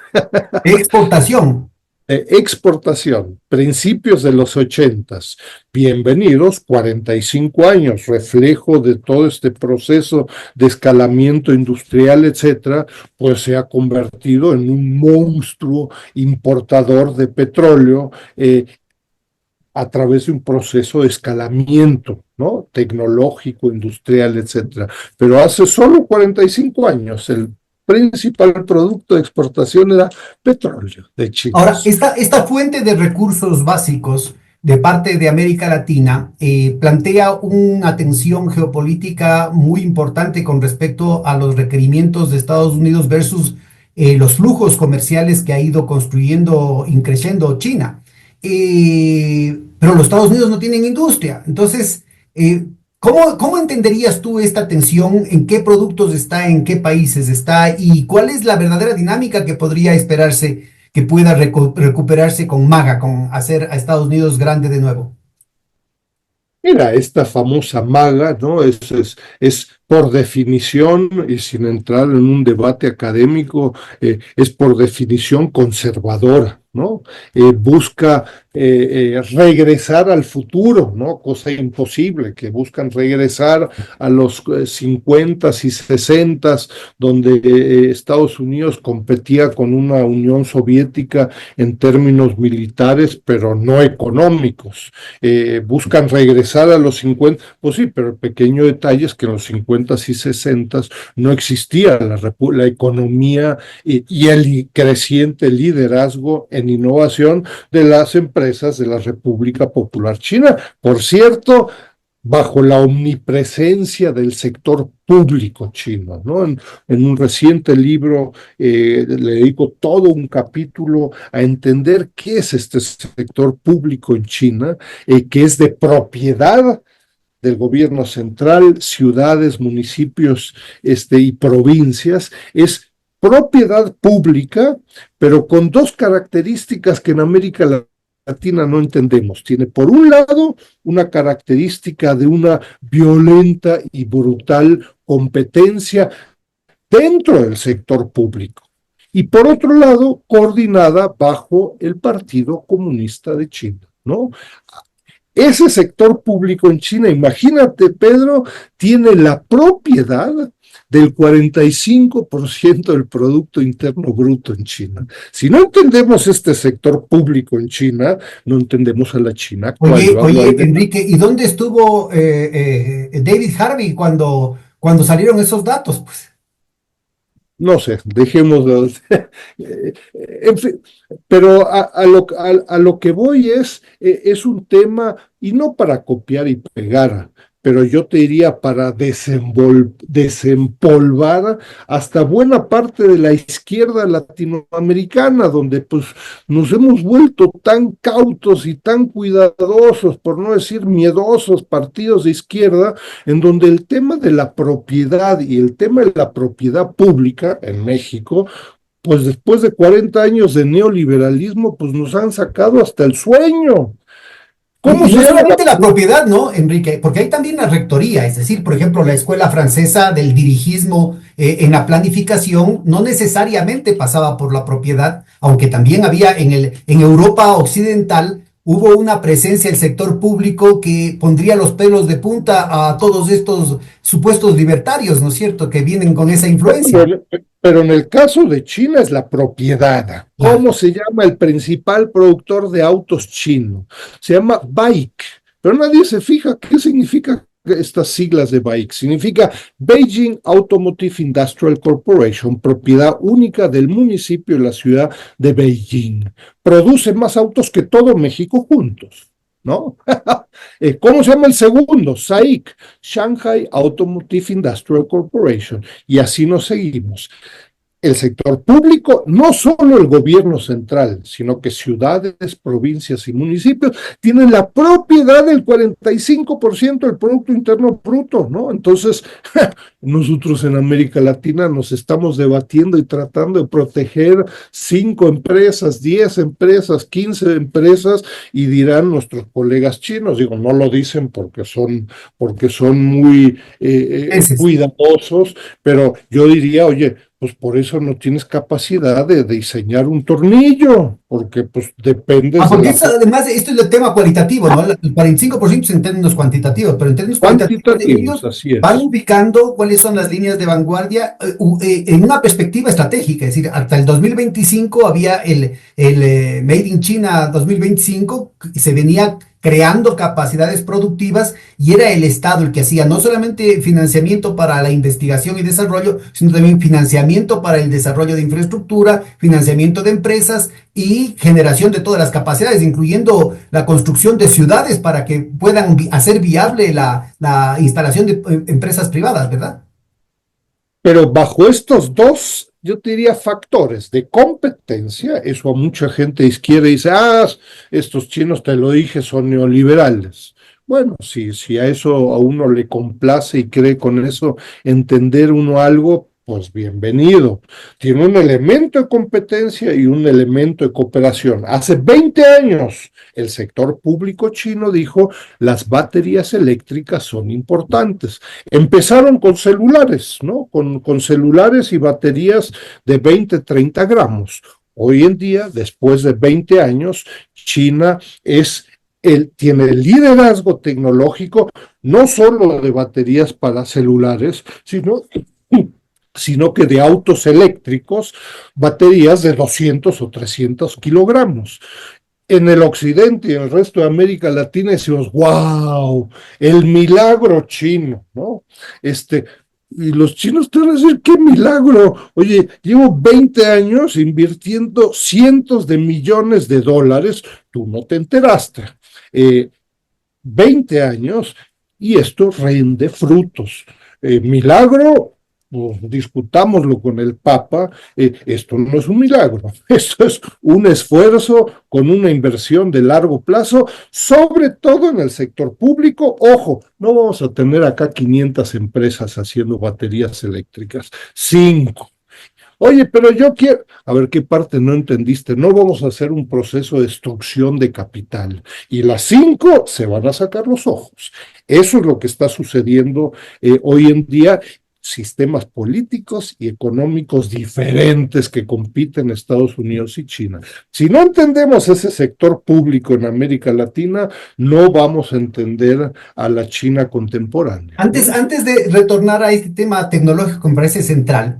Exportación. Exportación, principios de los ochentas. Bienvenidos, 45 años, reflejo de todo este proceso de escalamiento industrial, etcétera, pues se ha convertido en un monstruo importador de petróleo, a través de un proceso de escalamiento, ¿no? Tecnológico, industrial, etcétera. Pero hace solo 45 años el principal producto de exportación era petróleo de China. Ahora, esta fuente de recursos básicos de parte de América Latina plantea una tensión geopolítica muy importante con respecto a los requerimientos de Estados Unidos versus los flujos comerciales que ha ido construyendo, increciendo China. Pero los Estados Unidos no tienen industria. Entonces, ¿cómo entenderías tú esta tensión? ¿En qué productos está? ¿En qué países está? ¿Y cuál es la verdadera dinámica que podría esperarse que pueda recuperarse con MAGA, con hacer a Estados Unidos grande de nuevo? Mira, esta famosa maga, ¿no? Es por definición, y sin entrar en un debate académico, es por definición conservadora, ¿no? Busca regresar al futuro, ¿no? Cosa imposible, que buscan regresar a los 50 y 60, donde Estados Unidos competía con una Unión Soviética en términos militares, pero no económicos. Buscan regresar a los 50, pues sí, pero el pequeño detalle es que en los 50 y 60 no existía la economía y el creciente liderazgo en innovación de las empresas de la República Popular China. Por cierto, bajo la omnipresencia del sector público chino, ¿no? En un reciente libro le dedico todo un capítulo a entender qué es este sector público en China, que es de propiedad del gobierno central, ciudades, municipios, y provincias, es propiedad pública, pero con dos características que en América Latina no entendemos. Tiene, por un lado, una característica de una violenta y brutal competencia dentro del sector público. Y por otro lado, coordinada bajo el Partido Comunista de China, ¿no? Ese sector público en China, imagínate, Pedro, tiene la propiedad del 45% del Producto Interno Bruto en China. Si no entendemos este sector público en China, no entendemos a la China actual. Oye, Yo hablo ahí oye, de... Enrique, ¿y dónde estuvo David Harvey cuando salieron esos datos? Pues no sé, dejémoslo. En fin, pero a lo que voy es un tema, y no para copiar y pegar, pero yo te diría para desempolvar hasta buena parte de la izquierda latinoamericana, donde pues nos hemos vuelto tan cautos y tan cuidadosos, por no decir miedosos, partidos de izquierda, en donde el tema de la propiedad y el tema de la propiedad pública en México, pues después de 40 años de neoliberalismo, pues nos han sacado hasta el sueño. ¿Cómo Y se no llama la... solamente la propiedad, ¿no, Enrique? Porque hay también la rectoría, es decir, por ejemplo, la escuela francesa del dirigismo en la planificación no necesariamente pasaba por la propiedad, aunque también había en Europa occidental, hubo una presencia del sector público que pondría los pelos de punta a todos estos supuestos libertarios, ¿no es cierto?, que vienen con esa influencia. Pero en el caso de China es la propiedad. Claro. ¿Cómo se llama el principal productor de autos chino? Se llama BAIC, pero nadie se fija qué significa estas siglas de BAIC. Significa Beijing Automotive Industrial Corporation, propiedad única del municipio y la ciudad de Beijing. Produce más autos que todo México juntos, ¿no? ¿Cómo se llama el segundo? SAIC, Shanghai Automotive Industrial Corporation. Y así nos seguimos. El sector público, no solo el gobierno central, sino que ciudades, provincias y municipios tienen la propiedad del 45% del Producto Interno Bruto, ¿no? Entonces, nosotros en América Latina nos estamos debatiendo y tratando de proteger 5 empresas, 10 empresas, 15 empresas, y dirán nuestros colegas chinos, digo, no lo dicen porque son muy Entonces, cuidadosos, pero yo diría, oye, pues por eso no tienes capacidad de diseñar un tornillo, porque pues dependes de porque la además esto es el tema cualitativo, ¿no? El 45% es en términos cuantitativos, pero en términos cualitativos cuantitativos, ellos así van es. ubicando cuáles son las líneas de vanguardia en una perspectiva estratégica, es decir, hasta el 2025 había el Made in China 2025 y se venía creando capacidades productivas y era el Estado el que hacía no solamente financiamiento para la investigación y desarrollo, sino también financiamiento para el desarrollo de infraestructura, financiamiento de empresas y generación de todas las capacidades, incluyendo la construcción de ciudades para que puedan hacer viable la instalación de empresas privadas, ¿verdad? Pero bajo estos dos, yo te diría factores de competencia, eso a mucha gente de izquierda dice, estos chinos, te lo dije, son neoliberales. Bueno, si a eso a uno le complace y cree con eso entender uno algo, pues bienvenido. Tiene un elemento de competencia y un elemento de cooperación. Hace 20 años, el sector público chino dijo, las baterías eléctricas son importantes. Empezaron con celulares, ¿no? Con celulares y baterías de 20, 30 gramos. Hoy en día, después de 20 años, China tiene el liderazgo tecnológico, no solo de baterías para celulares, sino que de autos eléctricos, baterías de 200 o 300 kilogramos. En el occidente y en el resto de América Latina decimos, wow, el milagro chino, ¿no? Y los chinos te van a decir, qué milagro. Oye, llevo 20 años invirtiendo cientos de millones de dólares, tú no te enteraste. 20 años y esto rinde frutos. Milagro, pues, discutámoslo con el Papa, esto no es un milagro, esto es un esfuerzo con una inversión de largo plazo, sobre todo en el sector público. Ojo, no vamos a tener acá 500 empresas haciendo baterías eléctricas, 5. Oye, pero yo quiero, a ver qué parte no entendiste, no vamos a hacer un proceso de destrucción de capital y las 5 se van a sacar los ojos. Eso es lo que está sucediendo hoy en día, sistemas políticos y económicos diferentes que compiten Estados Unidos y China. Si no entendemos ese sector público en América Latina, no vamos a entender a la China contemporánea, Antes, ¿no? antes de retornar a este tema tecnológico que me parece central,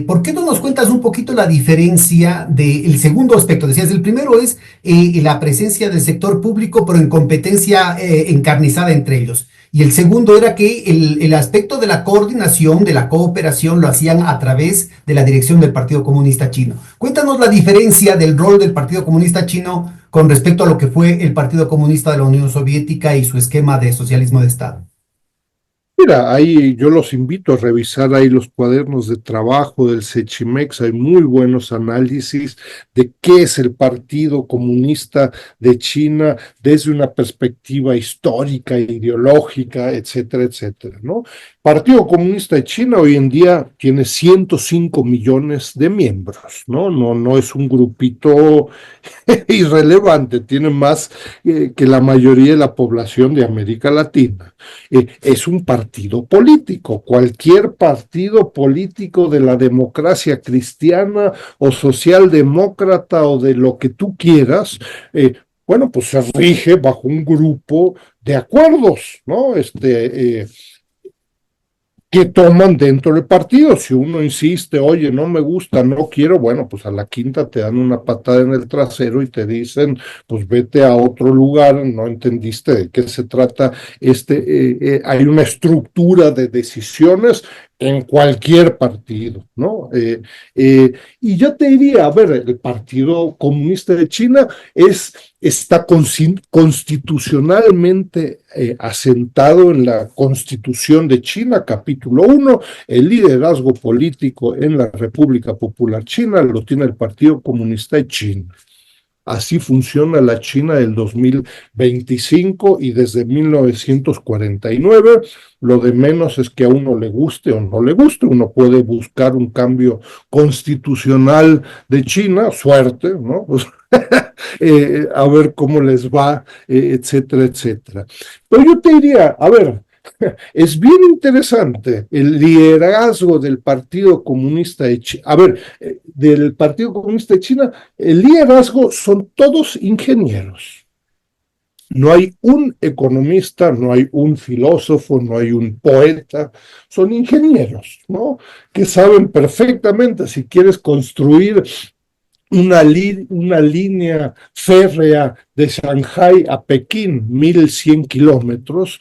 ¿por qué no nos cuentas un poquito la diferencia del segundo aspecto? Decías, el primero es la presencia del sector público, pero en competencia encarnizada entre ellos. y el segundo era que el aspecto de la coordinación, de la cooperación, lo hacían a través de la dirección del Partido Comunista Chino. Cuéntanos la diferencia del rol del Partido Comunista Chino con respecto a lo que fue el Partido Comunista de la Unión Soviética y su esquema de socialismo de Estado. Mira, ahí yo los invito a revisar ahí los cuadernos de trabajo del Sechimex. Hay muy buenos análisis de qué es el Partido Comunista de China desde una perspectiva histórica, ideológica, etcétera, etcétera, ¿no? Partido Comunista de China hoy en día tiene 105 millones de miembros, ¿no? No es un grupito irrelevante, tiene más que la mayoría de la población de América Latina. Es un partido político. Cualquier partido político de la democracia cristiana o socialdemócrata o de lo que tú quieras, bueno, pues se rige bajo un grupo de acuerdos, ¿no? Que toman dentro del partido. Si uno insiste, oye, no me gusta, no quiero, bueno, pues a la quinta te dan una patada en el trasero y te dicen, pues vete a otro lugar, no entendiste de qué se trata. Hay una estructura de decisiones en cualquier partido, ¿no? Y yo te diría, a ver, el Partido Comunista de China está constitucionalmente asentado en la Constitución de China, capítulo 1, el liderazgo político en la República Popular China lo tiene el Partido Comunista de China. Así funciona la China del 2025 y desde 1949. Lo de menos es que a uno le guste o no le guste. Uno puede buscar un cambio constitucional de China, suerte, ¿no? Pues, a ver cómo les va, etcétera, etcétera. Pero yo te diría, a ver, es bien interesante el liderazgo del Partido Comunista de China. A ver, del Partido Comunista de China, el liderazgo son todos ingenieros. No hay un economista, no hay un filósofo, no hay un poeta, son ingenieros, ¿no? Que saben perfectamente si quieres construir una línea férrea de Shanghái a Pekín, 1,100 kilómetros,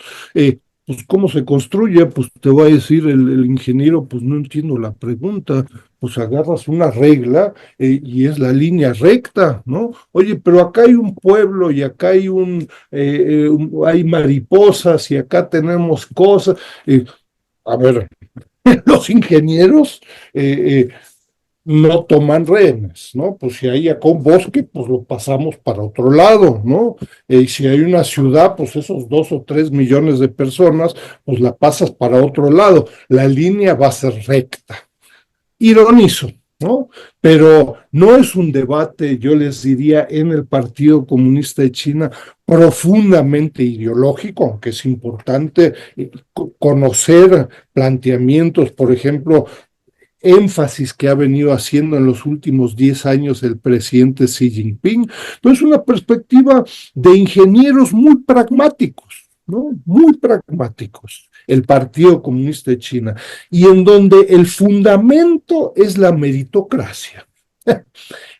pues ¿cómo se construye? Pues te va a decir el ingeniero, pues no entiendo la pregunta, pues agarras una regla y es la línea recta, ¿no? Oye, pero acá hay un pueblo y acá hay mariposas y acá tenemos cosas. A ver, los ingenieros no toman rehenes, ¿no? Pues si hay acá un bosque, pues lo pasamos para otro lado, ¿no? Y si hay una ciudad, pues esos 2 o 3 millones de personas, pues la pasas para otro lado. La línea va a ser recta. Ironizo, ¿no? Pero no es un debate, yo les diría, en el Partido Comunista de China profundamente ideológico, aunque es importante conocer planteamientos, por ejemplo, énfasis que ha venido haciendo en los últimos 10 años el presidente Xi Jinping, pero es una perspectiva de ingenieros muy pragmáticos, ¿no? Muy pragmáticos, el Partido Comunista de China, y en donde el fundamento es la meritocracia.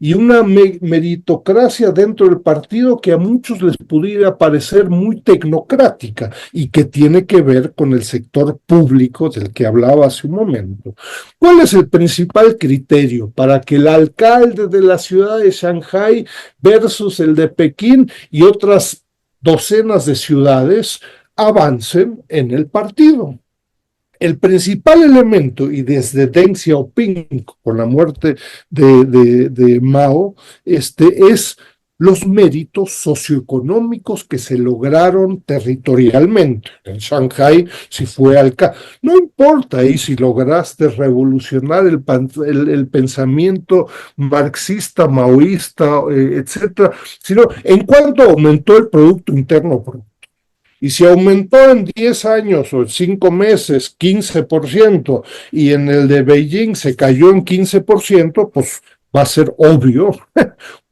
Y una meritocracia dentro del partido que a muchos les pudiera parecer muy tecnocrática y que tiene que ver con el sector público del que hablaba hace un momento. ¿Cuál es el principal criterio para que el alcalde de la ciudad de Shanghái versus el de Pekín y otras docenas de ciudades avancen en el partido? El principal elemento, y desde Deng Xiaoping, con la muerte de Mao, es los méritos socioeconómicos que se lograron territorialmente. En Shanghái, si fue no importa ahí si lograste revolucionar el pensamiento marxista, maoísta, etcétera, sino en cuanto aumentó el Producto Interno Bruto. Y si aumentó en 10 años o en 5 meses 15% y en el de Beijing se cayó en 15%, pues va a ser obvio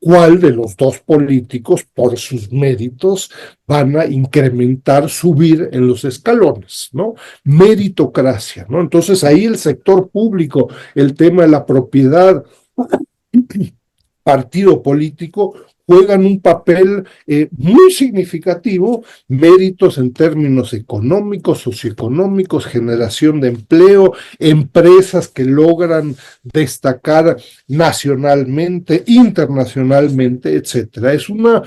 cuál de los dos políticos, por sus méritos, van a incrementar, subir en los escalones, ¿no? Meritocracia, ¿no? Entonces ahí el sector público, el tema de la propiedad, partido político, juegan un papel muy significativo, méritos en términos económicos, socioeconómicos, generación de empleo, empresas que logran destacar nacionalmente, internacionalmente, etcétera. Es una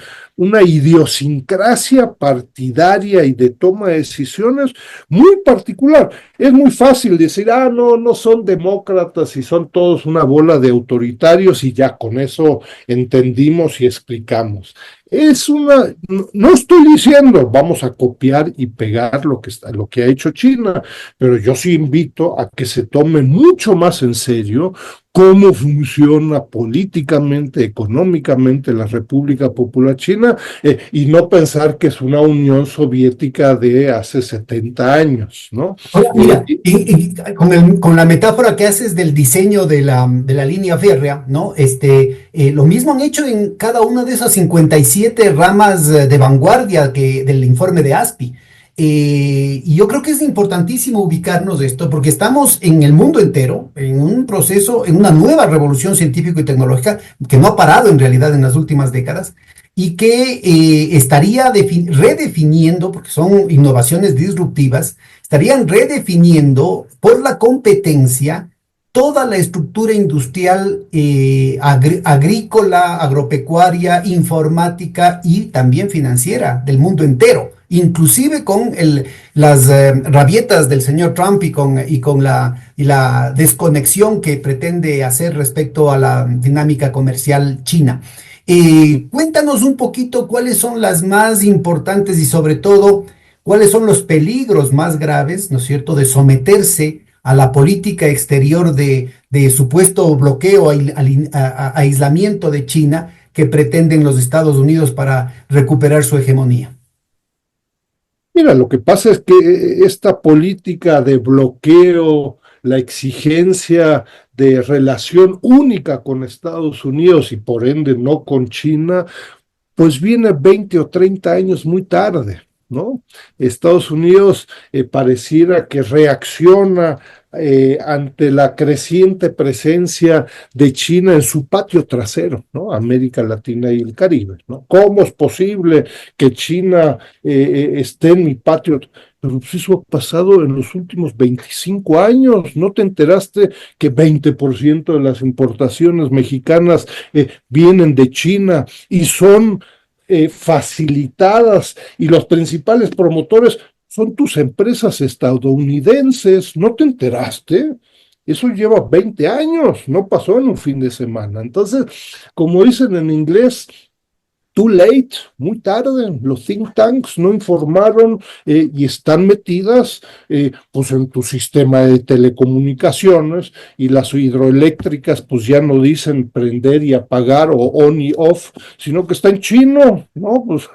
idiosincrasia partidaria y de toma de decisiones muy particular. Es muy fácil decir, no, no son demócratas y son todos una bola de autoritarios y ya con eso entendimos y explicamos. No estoy diciendo vamos a copiar y pegar lo que ha hecho China, pero yo sí invito a que se tome mucho más en serio cómo funciona políticamente, económicamente la República Popular China, y no pensar que es una Unión Soviética de hace 70 años, ¿no? Ahora, mira, con la metáfora que haces del diseño de la línea férrea, ¿no? Lo mismo han hecho en cada una de esas 57 ramas de vanguardia del informe de ASPI. Y yo creo que es importantísimo ubicarnos de esto porque estamos en el mundo entero, en un proceso, en una nueva revolución científica y tecnológica que no ha parado en realidad en las últimas décadas y que estaría redefiniendo, porque son innovaciones disruptivas, estarían redefiniendo por la competencia toda la estructura industrial agrícola, agropecuaria, informática y también financiera del mundo entero, inclusive con las rabietas del señor Trump y la desconexión que pretende hacer respecto a la dinámica comercial china. Cuéntanos un poquito cuáles son las más importantes y sobre todo cuáles son los peligros más graves, ¿no es cierto?, de someterse a la política exterior de supuesto bloqueo, aislamiento de China que pretenden los Estados Unidos para recuperar su hegemonía. Mira, lo que pasa es que esta política de bloqueo, la exigencia de relación única con Estados Unidos y por ende no con China, pues viene 20 o 30 años muy tarde, ¿no? Estados Unidos pareciera que reacciona ante la creciente presencia de China en su patio trasero, ¿no? América Latina y el Caribe, ¿no? ¿Cómo es posible que China esté en mi patio? Pero pues eso ha pasado en los últimos 25 años. ¿No te enteraste que 20% de las importaciones mexicanas vienen de China y son facilitadas y los principales promotores son tus empresas estadounidenses? ¿No te enteraste? Eso lleva 20 años, no pasó en un fin de semana. Entonces, como dicen en inglés, too late, muy tarde, los think tanks no informaron y están metidas pues en tu sistema de telecomunicaciones y las hidroeléctricas pues ya no dicen prender y apagar o on y off, sino que está en chino, ¿no? Pues,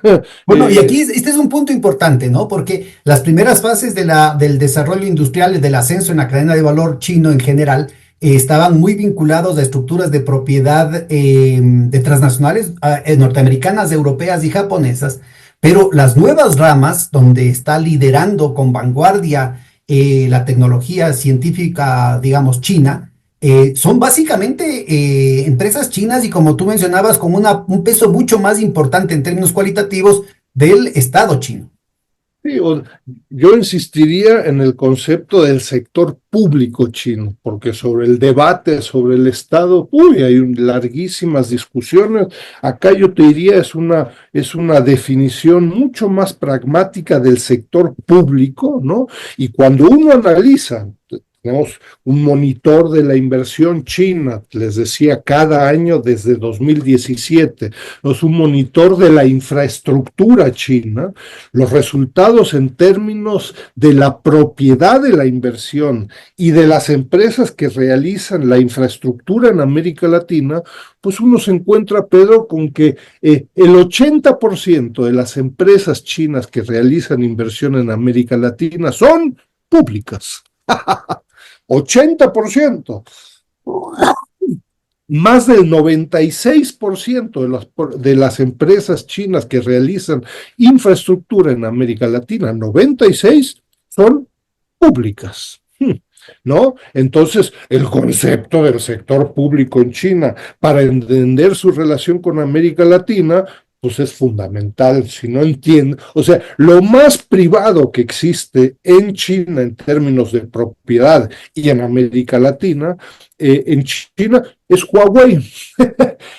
Bueno, y aquí este es un punto importante, ¿no? Porque las primeras fases del desarrollo industrial, del ascenso en la cadena de valor chino en general, estaban muy vinculados a estructuras de propiedad de transnacionales norteamericanas, europeas y japonesas, pero las nuevas ramas, donde está liderando con vanguardia la tecnología científica, digamos, china, son básicamente empresas chinas y como tú mencionabas, con un peso mucho más importante en términos cualitativos del Estado chino. sí, yo insistiría en el concepto del sector público chino, porque sobre el debate, sobre el Estado, hay larguísimas discusiones. Acá yo te diría es una definición mucho más pragmática del sector público, ¿no? Y cuando uno analiza, tenemos un monitor de la inversión china, les decía, cada año desde 2017, es un monitor de la infraestructura china. Los resultados en términos de la propiedad de la inversión y de las empresas que realizan la infraestructura en América Latina, pues uno se encuentra, Pedro, con que el 80% de las empresas chinas que realizan inversión en América Latina son públicas. 80%. Más del 96% de las empresas chinas que realizan infraestructura en América Latina, 96 son públicas. ¿no? Entonces, el concepto del sector público en China para entender su relación con América Latina, pues es fundamental. Si no entiende, o sea, lo más privado que existe en China en términos de propiedad y en América Latina, en China es Huawei.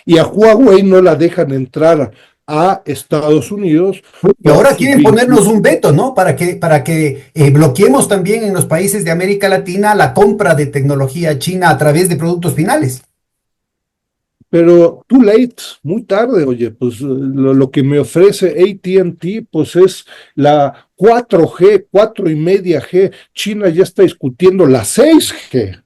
Y a Huawei no la dejan entrar a Estados Unidos Y por ahora sus quieren ponernos vínculos. un veto, ¿no? Para que bloqueemos también en los países de América Latina la compra de tecnología china a través de productos finales. Pero too late, muy tarde, oye, pues lo que me ofrece AT&T, pues es la 4G, 4.5G. China ya está discutiendo la 6G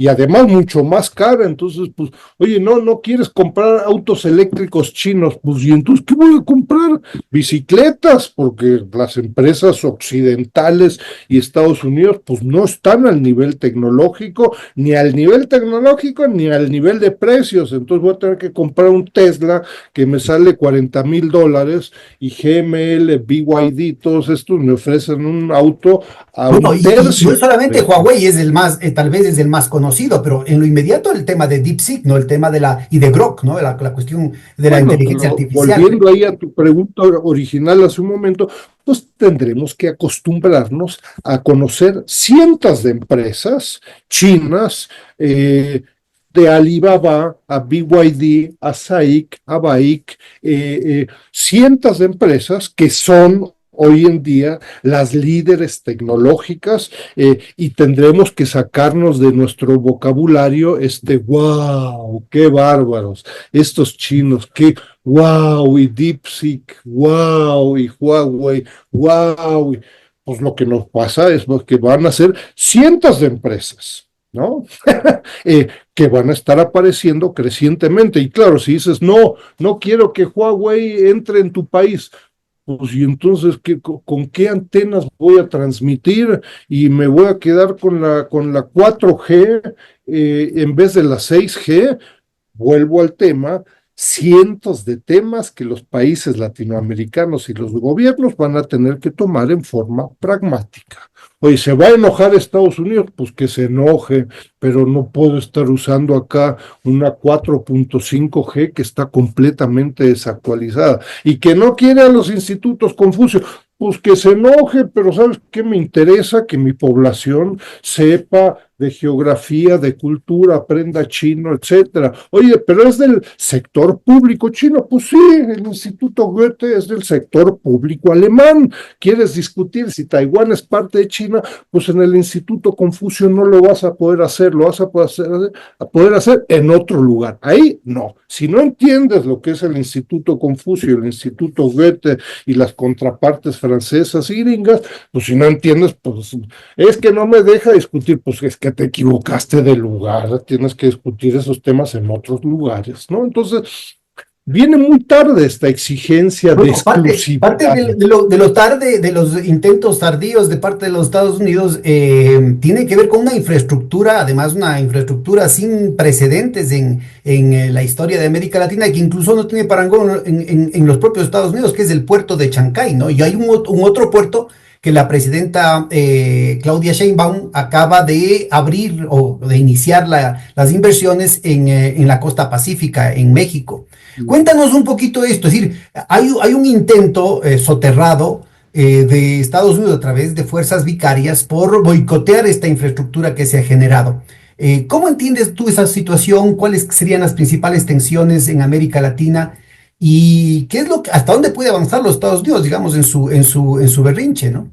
y además mucho más cara. Entonces, pues, oye, no quieres comprar autos eléctricos chinos, pues, ¿y entonces qué voy a comprar? Bicicletas, porque las empresas occidentales y Estados Unidos, pues, no están al nivel tecnológico, ni al nivel de precios. Entonces voy a tener que comprar un Tesla que me sale $40,000 y GML, BYD, todos estos me ofrecen un auto a Bueno, un y no tercio. solamente Huawei es el más, tal vez es el más conocido, pero en lo inmediato el tema de DeepSeek, ¿no? El tema y de Grok, ¿no? La cuestión de la Bueno, inteligencia pero artificial. volviendo ahí a tu pregunta original hace un momento, pues tendremos que acostumbrarnos a conocer cientos de empresas chinas, de Alibaba a BYD, a SAIC, a BAIC, cientos de empresas que son hoy en día las líderes tecnológicas, y tendremos que sacarnos de nuestro vocabulario wow, qué bárbaros estos chinos, qué wow, y DeepSeek, wow, y Huawei, wow. Pues lo que nos pasa es que van a ser cientos de empresas, ¿no? Que van a estar apareciendo crecientemente. Y claro, si dices, no quiero que Huawei entre en tu país, pues y entonces, ¿con qué antenas voy a transmitir? Y me voy a quedar con la 4G, en vez de la 6G. Vuelvo al tema, cientos de temas que los países latinoamericanos y los gobiernos van a tener que tomar en forma pragmática. Oye, ¿se va a enojar Estados Unidos? Pues que se enoje, pero no puedo estar usando acá una 4.5G que está completamente desactualizada y que no quiere a los institutos Confucio. Pues que se enoje, pero ¿sabes qué me interesa? Que mi población sepa de geografía, de cultura, aprenda chino, etcétera. Oye, pero es del sector público chino. Pues sí, el Instituto Goethe es del sector público alemán. ¿Quieres discutir si Taiwán es parte de China? Pues en el Instituto Confucio no lo vas a poder hacer, lo vas a poder hacer en otro lugar. Ahí no. Si no entiendes lo que es el Instituto Confucio, el Instituto Goethe y las contrapartes francesas y gringas, pues si no entiendes, pues es que no me deja discutir, pues es que te equivocaste de lugar, tienes que discutir esos temas en otros lugares, ¿no? Entonces, viene muy tarde esta exigencia de Bueno, parte exclusividad. de lo tarde, de los intentos tardíos de parte de los Estados Unidos, tiene que ver con una infraestructura, además una infraestructura sin precedentes en la historia de América Latina, que incluso no tiene parangón en los propios Estados Unidos, que es el puerto de Chancay, ¿no? Y hay un otro puerto que la presidenta Claudia Sheinbaum acaba de abrir o de iniciar las inversiones en la costa pacífica, en México. Cuéntanos un poquito esto, es decir, hay un intento soterrado de Estados Unidos a través de fuerzas vicarias por boicotear esta infraestructura que se ha generado. ¿Cómo entiendes tú esa situación? ¿Cuáles serían las principales tensiones en América Latina? ¿Y qué es hasta dónde puede avanzar los Estados Unidos, digamos, en su berrinche, ¿no?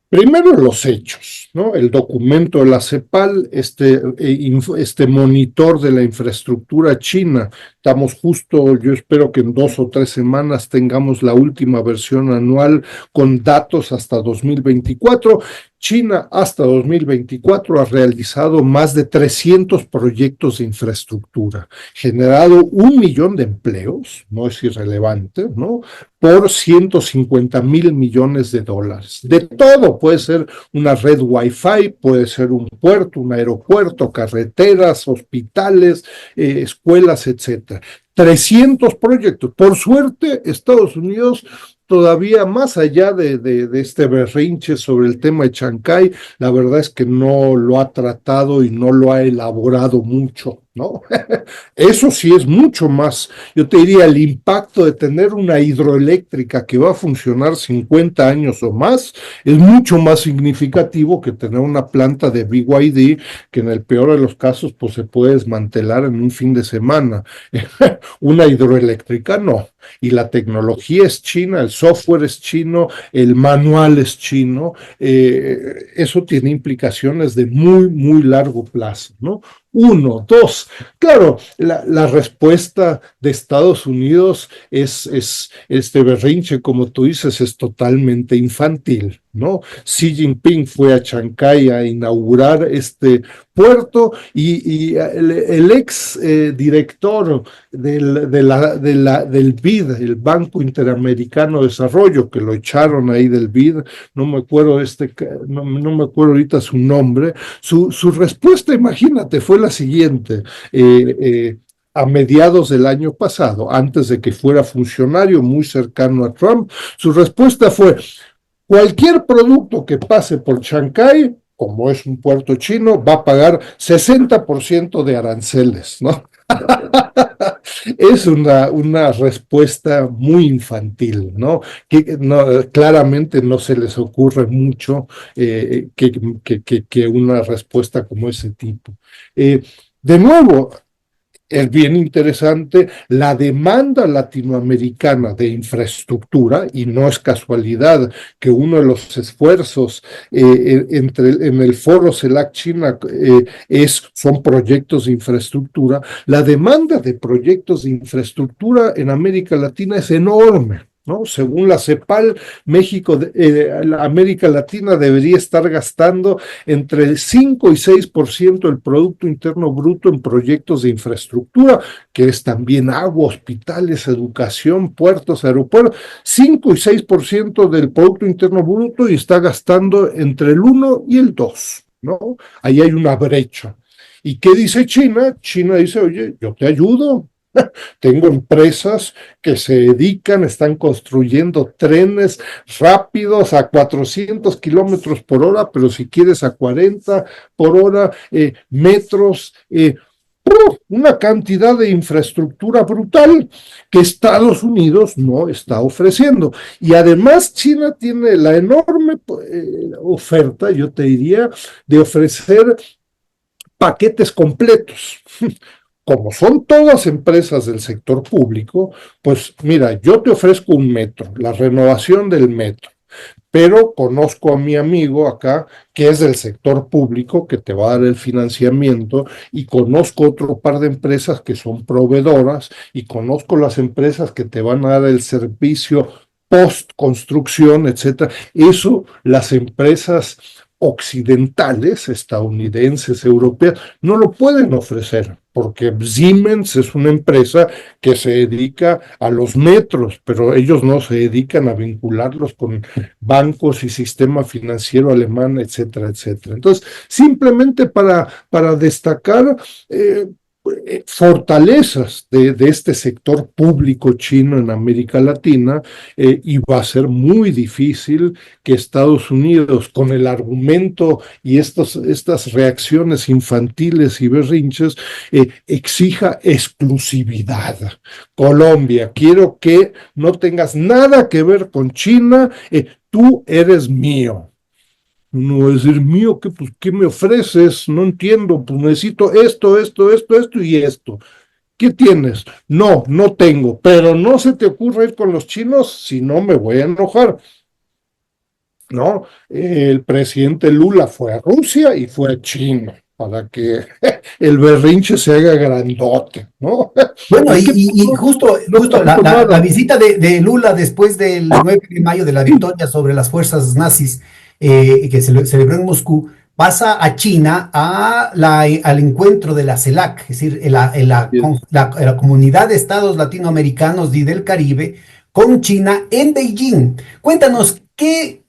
Primero los hechos, ¿no? El documento de la CEPAL, este monitor de la infraestructura china. Estamos justo, yo espero que en 2 o 3 semanas tengamos la última versión anual con datos hasta 2024. China hasta 2024 ha realizado más de 300 proyectos de infraestructura, generado 1 millón de empleos, no es irrelevante, ¿no? Por $150,000 millones. De todo, puede ser una red Wi-Fi, puede ser un puerto, un aeropuerto, carreteras, hospitales, escuelas, etcétera. 300 proyectos. Por suerte, Estados Unidos todavía más allá de este berrinche sobre el tema de Chancay, la verdad es que no lo ha tratado y no lo ha elaborado mucho, ¿no? Eso sí es mucho más, yo te diría, el impacto de tener una hidroeléctrica que va a funcionar 50 años o más es mucho más significativo que tener una planta de BYD que en el peor de los casos pues se puede desmantelar en un fin de semana. Una hidroeléctrica no. Y la tecnología es china, el software es chino, el manual es chino. Eso tiene implicaciones de muy, muy largo plazo, ¿no? Uno, dos, claro, la respuesta de Estados Unidos es este berrinche, como tú dices, es totalmente infantil, ¿no? Xi Jinping fue a Chancay a inaugurar este puerto y el ex director del BID, el Banco Interamericano de Desarrollo, que lo echaron ahí del BID, no me acuerdo, no me acuerdo ahorita su nombre, su respuesta, imagínate, fue la siguiente. A mediados del año pasado, antes de que fuera funcionario muy cercano a Trump, su respuesta fue: cualquier producto que pase por Chancay, como es un puerto chino, va a pagar 60% de aranceles, ¿no? Es una respuesta muy infantil, ¿no? Que no, claramente no se les ocurre mucho que una respuesta como ese tipo. De nuevo, es bien interesante la demanda latinoamericana de infraestructura, y no es casualidad que uno de los esfuerzos en el foro CELAC China son proyectos de infraestructura. La demanda de proyectos de infraestructura en América Latina es enorme, ¿no? Según la CEPAL, América Latina debería estar gastando entre el 5 y 6% del Producto Interno Bruto en proyectos de infraestructura, que es también agua, hospitales, educación, puertos, aeropuertos. 5 y 6% del Producto Interno Bruto, y está gastando entre el 1 y el 2, ¿no? Ahí hay una brecha. ¿Y qué dice China? China dice: oye, yo te ayudo. Tengo empresas que se dedican, están construyendo trenes rápidos a 400 kilómetros por hora, pero si quieres a 40 por hora, metros, una cantidad de infraestructura brutal que Estados Unidos no está ofreciendo. Y además China tiene la enorme oferta, yo te diría, de ofrecer paquetes completos. Como son todas empresas del sector público, pues mira, yo te ofrezco un metro, la renovación del metro, pero conozco a mi amigo acá que es del sector público, que te va a dar el financiamiento, y conozco otro par de empresas que son proveedoras, y conozco las empresas que te van a dar el servicio post construcción, etcétera. Eso las empresas occidentales, estadounidenses, europeas, no lo pueden ofrecer, porque Siemens es una empresa que se dedica a los metros, pero ellos no se dedican a vincularlos con bancos y sistema financiero alemán, etcétera, etcétera. Entonces, simplemente para destacar fortalezas de este sector público chino en América Latina, y va a ser muy difícil que Estados Unidos, con el argumento y estas reacciones infantiles y berrinches, exija exclusividad. Colombia, quiero que no tengas nada que ver con China, tú eres mío. No es decir, mío, pues, ¿qué me ofreces? No entiendo, pues necesito esto y esto. ¿Qué tienes? No, no tengo, pero no se te ocurra ir con los chinos, si no me voy a enojar. ¿No? El presidente Lula fue a Rusia y fue a China para que el berrinche se haga grandote, ¿no? Bueno, Es que y justo, no justo han la tomado. visita de Lula después del 9 de mayo, de la victoria sobre las fuerzas nazis, que se celebró en Moscú, pasa a China al encuentro de la CELAC, es decir, la Comunidad de Estados Latinoamericanos y del Caribe, con China en Beijing. Cuéntanos, ¿qué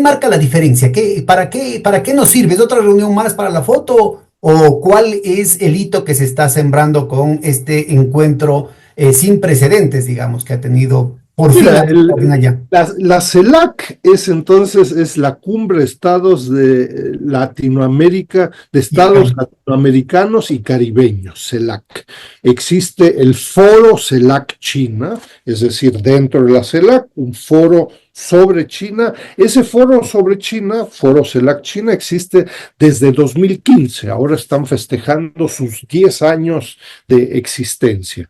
marca la diferencia? ¿Para qué nos sirve? ¿Es otra reunión más para la foto? ¿O cuál es el hito que se está sembrando con este encuentro sin precedentes, digamos, que ha tenido Por fin Mira, orden allá. la CELAC es entonces es la cumbre de estados de Latinoamérica, de Y el estados latinoamericanos y caribeños, CELAC. Existe el foro CELAC China, es decir, dentro de la CELAC, un foro sobre China. Ese foro sobre China, foro CELAC China, existe desde 2015. Ahora están festejando sus 10 años de existencia.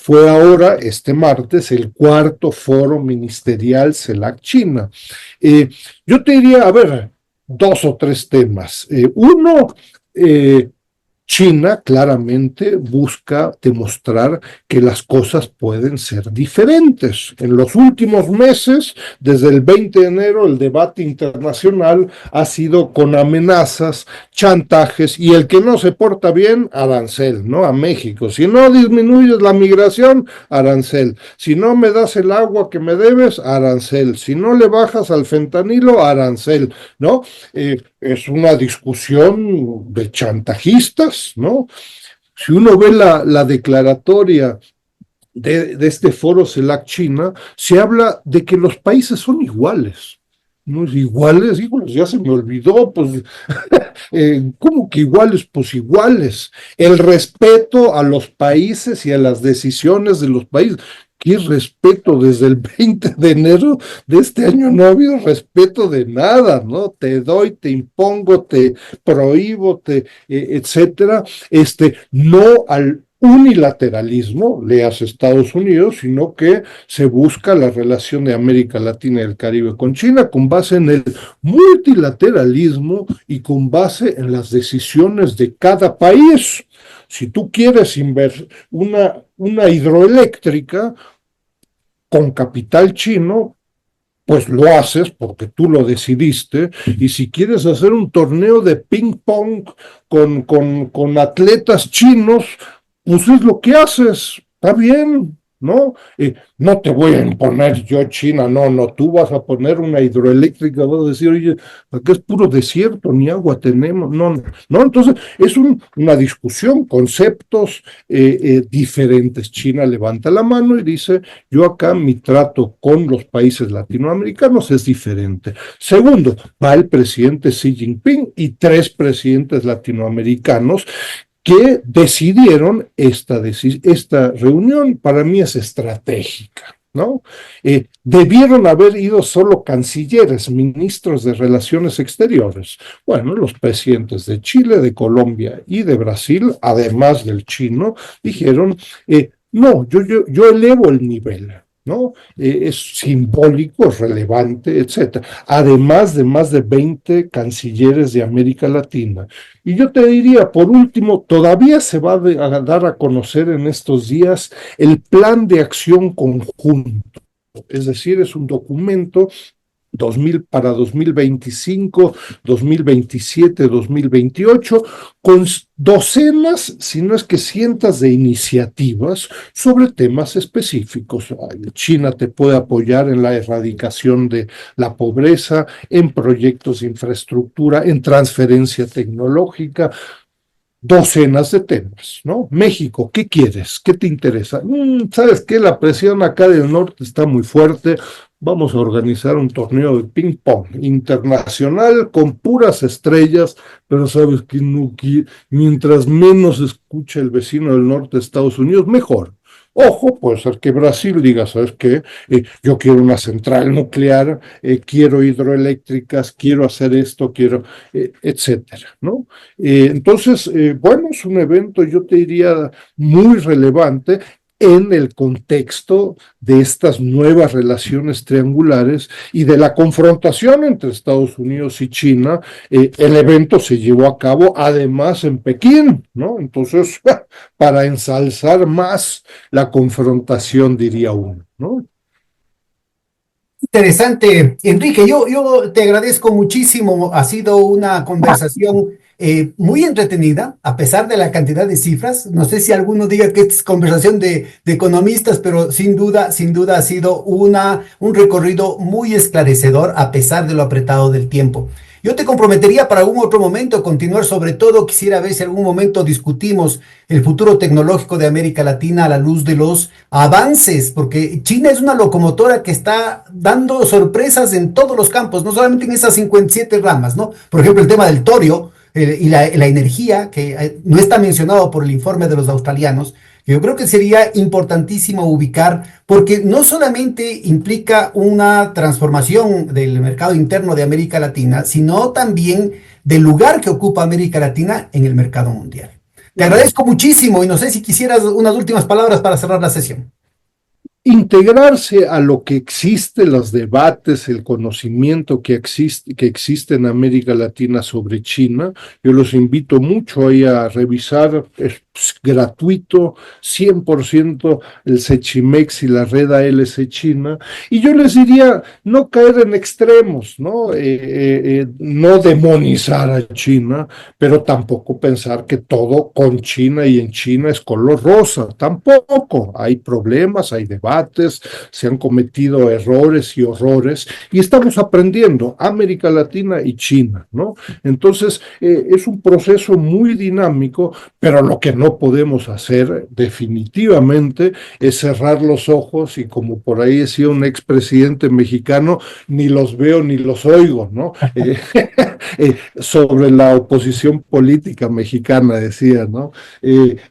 Fue ahora, este martes, el cuarto foro ministerial CELAC China. Eh, yo te diría, a ver, dos o tres temas. Uno, China claramente busca demostrar que las cosas pueden ser diferentes. En los últimos meses, desde el 20 de enero, el debate internacional ha sido con amenazas, chantajes y el que no se porta bien, arancel, ¿no? A México. Si no disminuyes la migración, arancel. Si no me das el agua que me debes, arancel. Si no le bajas al fentanilo, arancel, ¿no? Es una discusión de chantajistas, ¿no? Si uno ve la declaratoria de este foro CELAC China, se habla de que los países son iguales. ¿No es iguales? Híjoles, ya se me olvidó, pues, ¿cómo que iguales? Pues iguales. El respeto a los países y a las decisiones de los países. ¿Qué respeto? Desde el 20 de enero de este año no ha habido respeto de nada, ¿no? Te doy, te impongo, te prohíbo, etcétera. No al unilateralismo, leas Estados Unidos, sino que se busca la relación de América Latina y el Caribe con China con base en el multilateralismo y con base en las decisiones de cada país. Si tú quieres una hidroeléctrica con capital chino, pues lo haces porque tú lo decidiste, y si quieres hacer un torneo de ping pong con atletas chinos, pues es lo que haces, está bien, ¿no? No te voy a imponer yo China, no, no, tú vas a poner una hidroeléctrica, vas a decir, oye, acá es puro desierto, ni agua tenemos, no, no, no. Entonces es una discusión, conceptos diferentes. China levanta la mano y dice, yo acá mi trato con los países latinoamericanos es diferente. Segundo, va el presidente Xi Jinping y 3 presidentes latinoamericanos que decidieron esta reunión. Para mí es estratégica, ¿no? Debieron haber ido solo cancilleres, ministros de Relaciones Exteriores. Bueno, los presidentes de Chile, de Colombia y de Brasil, además del chino, dijeron, no, yo elevo el nivel, ¿no? Es simbólico, es relevante, etcétera. Además de más de 20 cancilleres de América Latina. Y yo te diría, por último, todavía se va a dar a conocer en estos días el plan de acción conjunto. Es decir, es un documento para 2025, 2027, 2028, con docenas, si no es que cientos de iniciativas sobre temas específicos. China te puede apoyar en la erradicación de la pobreza, en proyectos de infraestructura, en transferencia tecnológica, docenas de temas, ¿no? México, ¿qué quieres? ¿Qué te interesa? ¿Sabes qué? La presión acá del norte está muy fuerte. Vamos a organizar un torneo de ping pong internacional con puras estrellas, pero sabes que no, mientras menos escuche el vecino del norte de Estados Unidos, mejor. Ojo, puede ser que Brasil diga, ¿sabes qué? Yo quiero una central nuclear, quiero hidroeléctricas, quiero hacer esto, etcétera, ¿no? Entonces, bueno, es un evento, yo te diría, muy relevante en el contexto de estas nuevas relaciones triangulares y de la confrontación entre Estados Unidos y China. El evento se llevó a cabo además en Pekín, ¿no? Entonces, para ensalzar más la confrontación, diría uno, ¿no? Interesante, Enrique. Yo te agradezco muchísimo. Ha sido una conversación muy entretenida, a pesar de la cantidad de cifras. No sé si alguno diga que es conversación de economistas, pero sin duda ha sido un recorrido muy esclarecedor, a pesar de lo apretado del tiempo. Yo te comprometería para algún otro momento continuar, sobre todo quisiera ver si algún momento discutimos el futuro tecnológico de América Latina a la luz de los avances, porque China es una locomotora que está dando sorpresas en todos los campos, no solamente en esas 57 ramas, ¿no? Por ejemplo, el tema del torio y la energía, que no está mencionado por el informe de los australianos. Yo creo que sería importantísimo ubicar, porque no solamente implica una transformación del mercado interno de América Latina, sino también del lugar que ocupa América Latina en el mercado mundial. Te agradezco muchísimo y no sé si quisieras unas últimas palabras para cerrar la sesión. Integrarse a lo que existe, los debates, el conocimiento que existe en América Latina sobre China. Yo los invito mucho ahí a revisar, es gratuito, 100% el Sechimex y la red ALC China. Y yo les diría, no caer en extremos, ¿no? No demonizar a China, pero tampoco pensar que todo con China y en China es color rosa. Tampoco. Hay problemas, hay debates, se han cometido errores y horrores, y estamos aprendiendo, América Latina y China, ¿no? Entonces, es un proceso muy dinámico, pero lo que no podemos hacer definitivamente es cerrar los ojos y, como por ahí decía un expresidente mexicano, ni los veo ni los oigo, ¿no? Sobre la oposición política mexicana, decía, ¿no?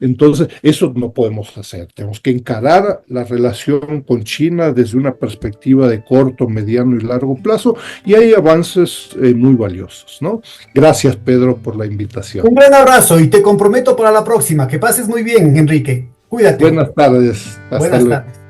Entonces, eso no podemos hacer. Tenemos que encarar la relación con China desde una perspectiva de corto, mediano y largo plazo, y hay avances muy valiosos, ¿no? Gracias, Pedro, por la invitación. Un gran abrazo y te comprometo para la próxima. Que pases muy bien, Enrique. Cuídate. Buenas tardes. Hasta Buenas luego. tardes.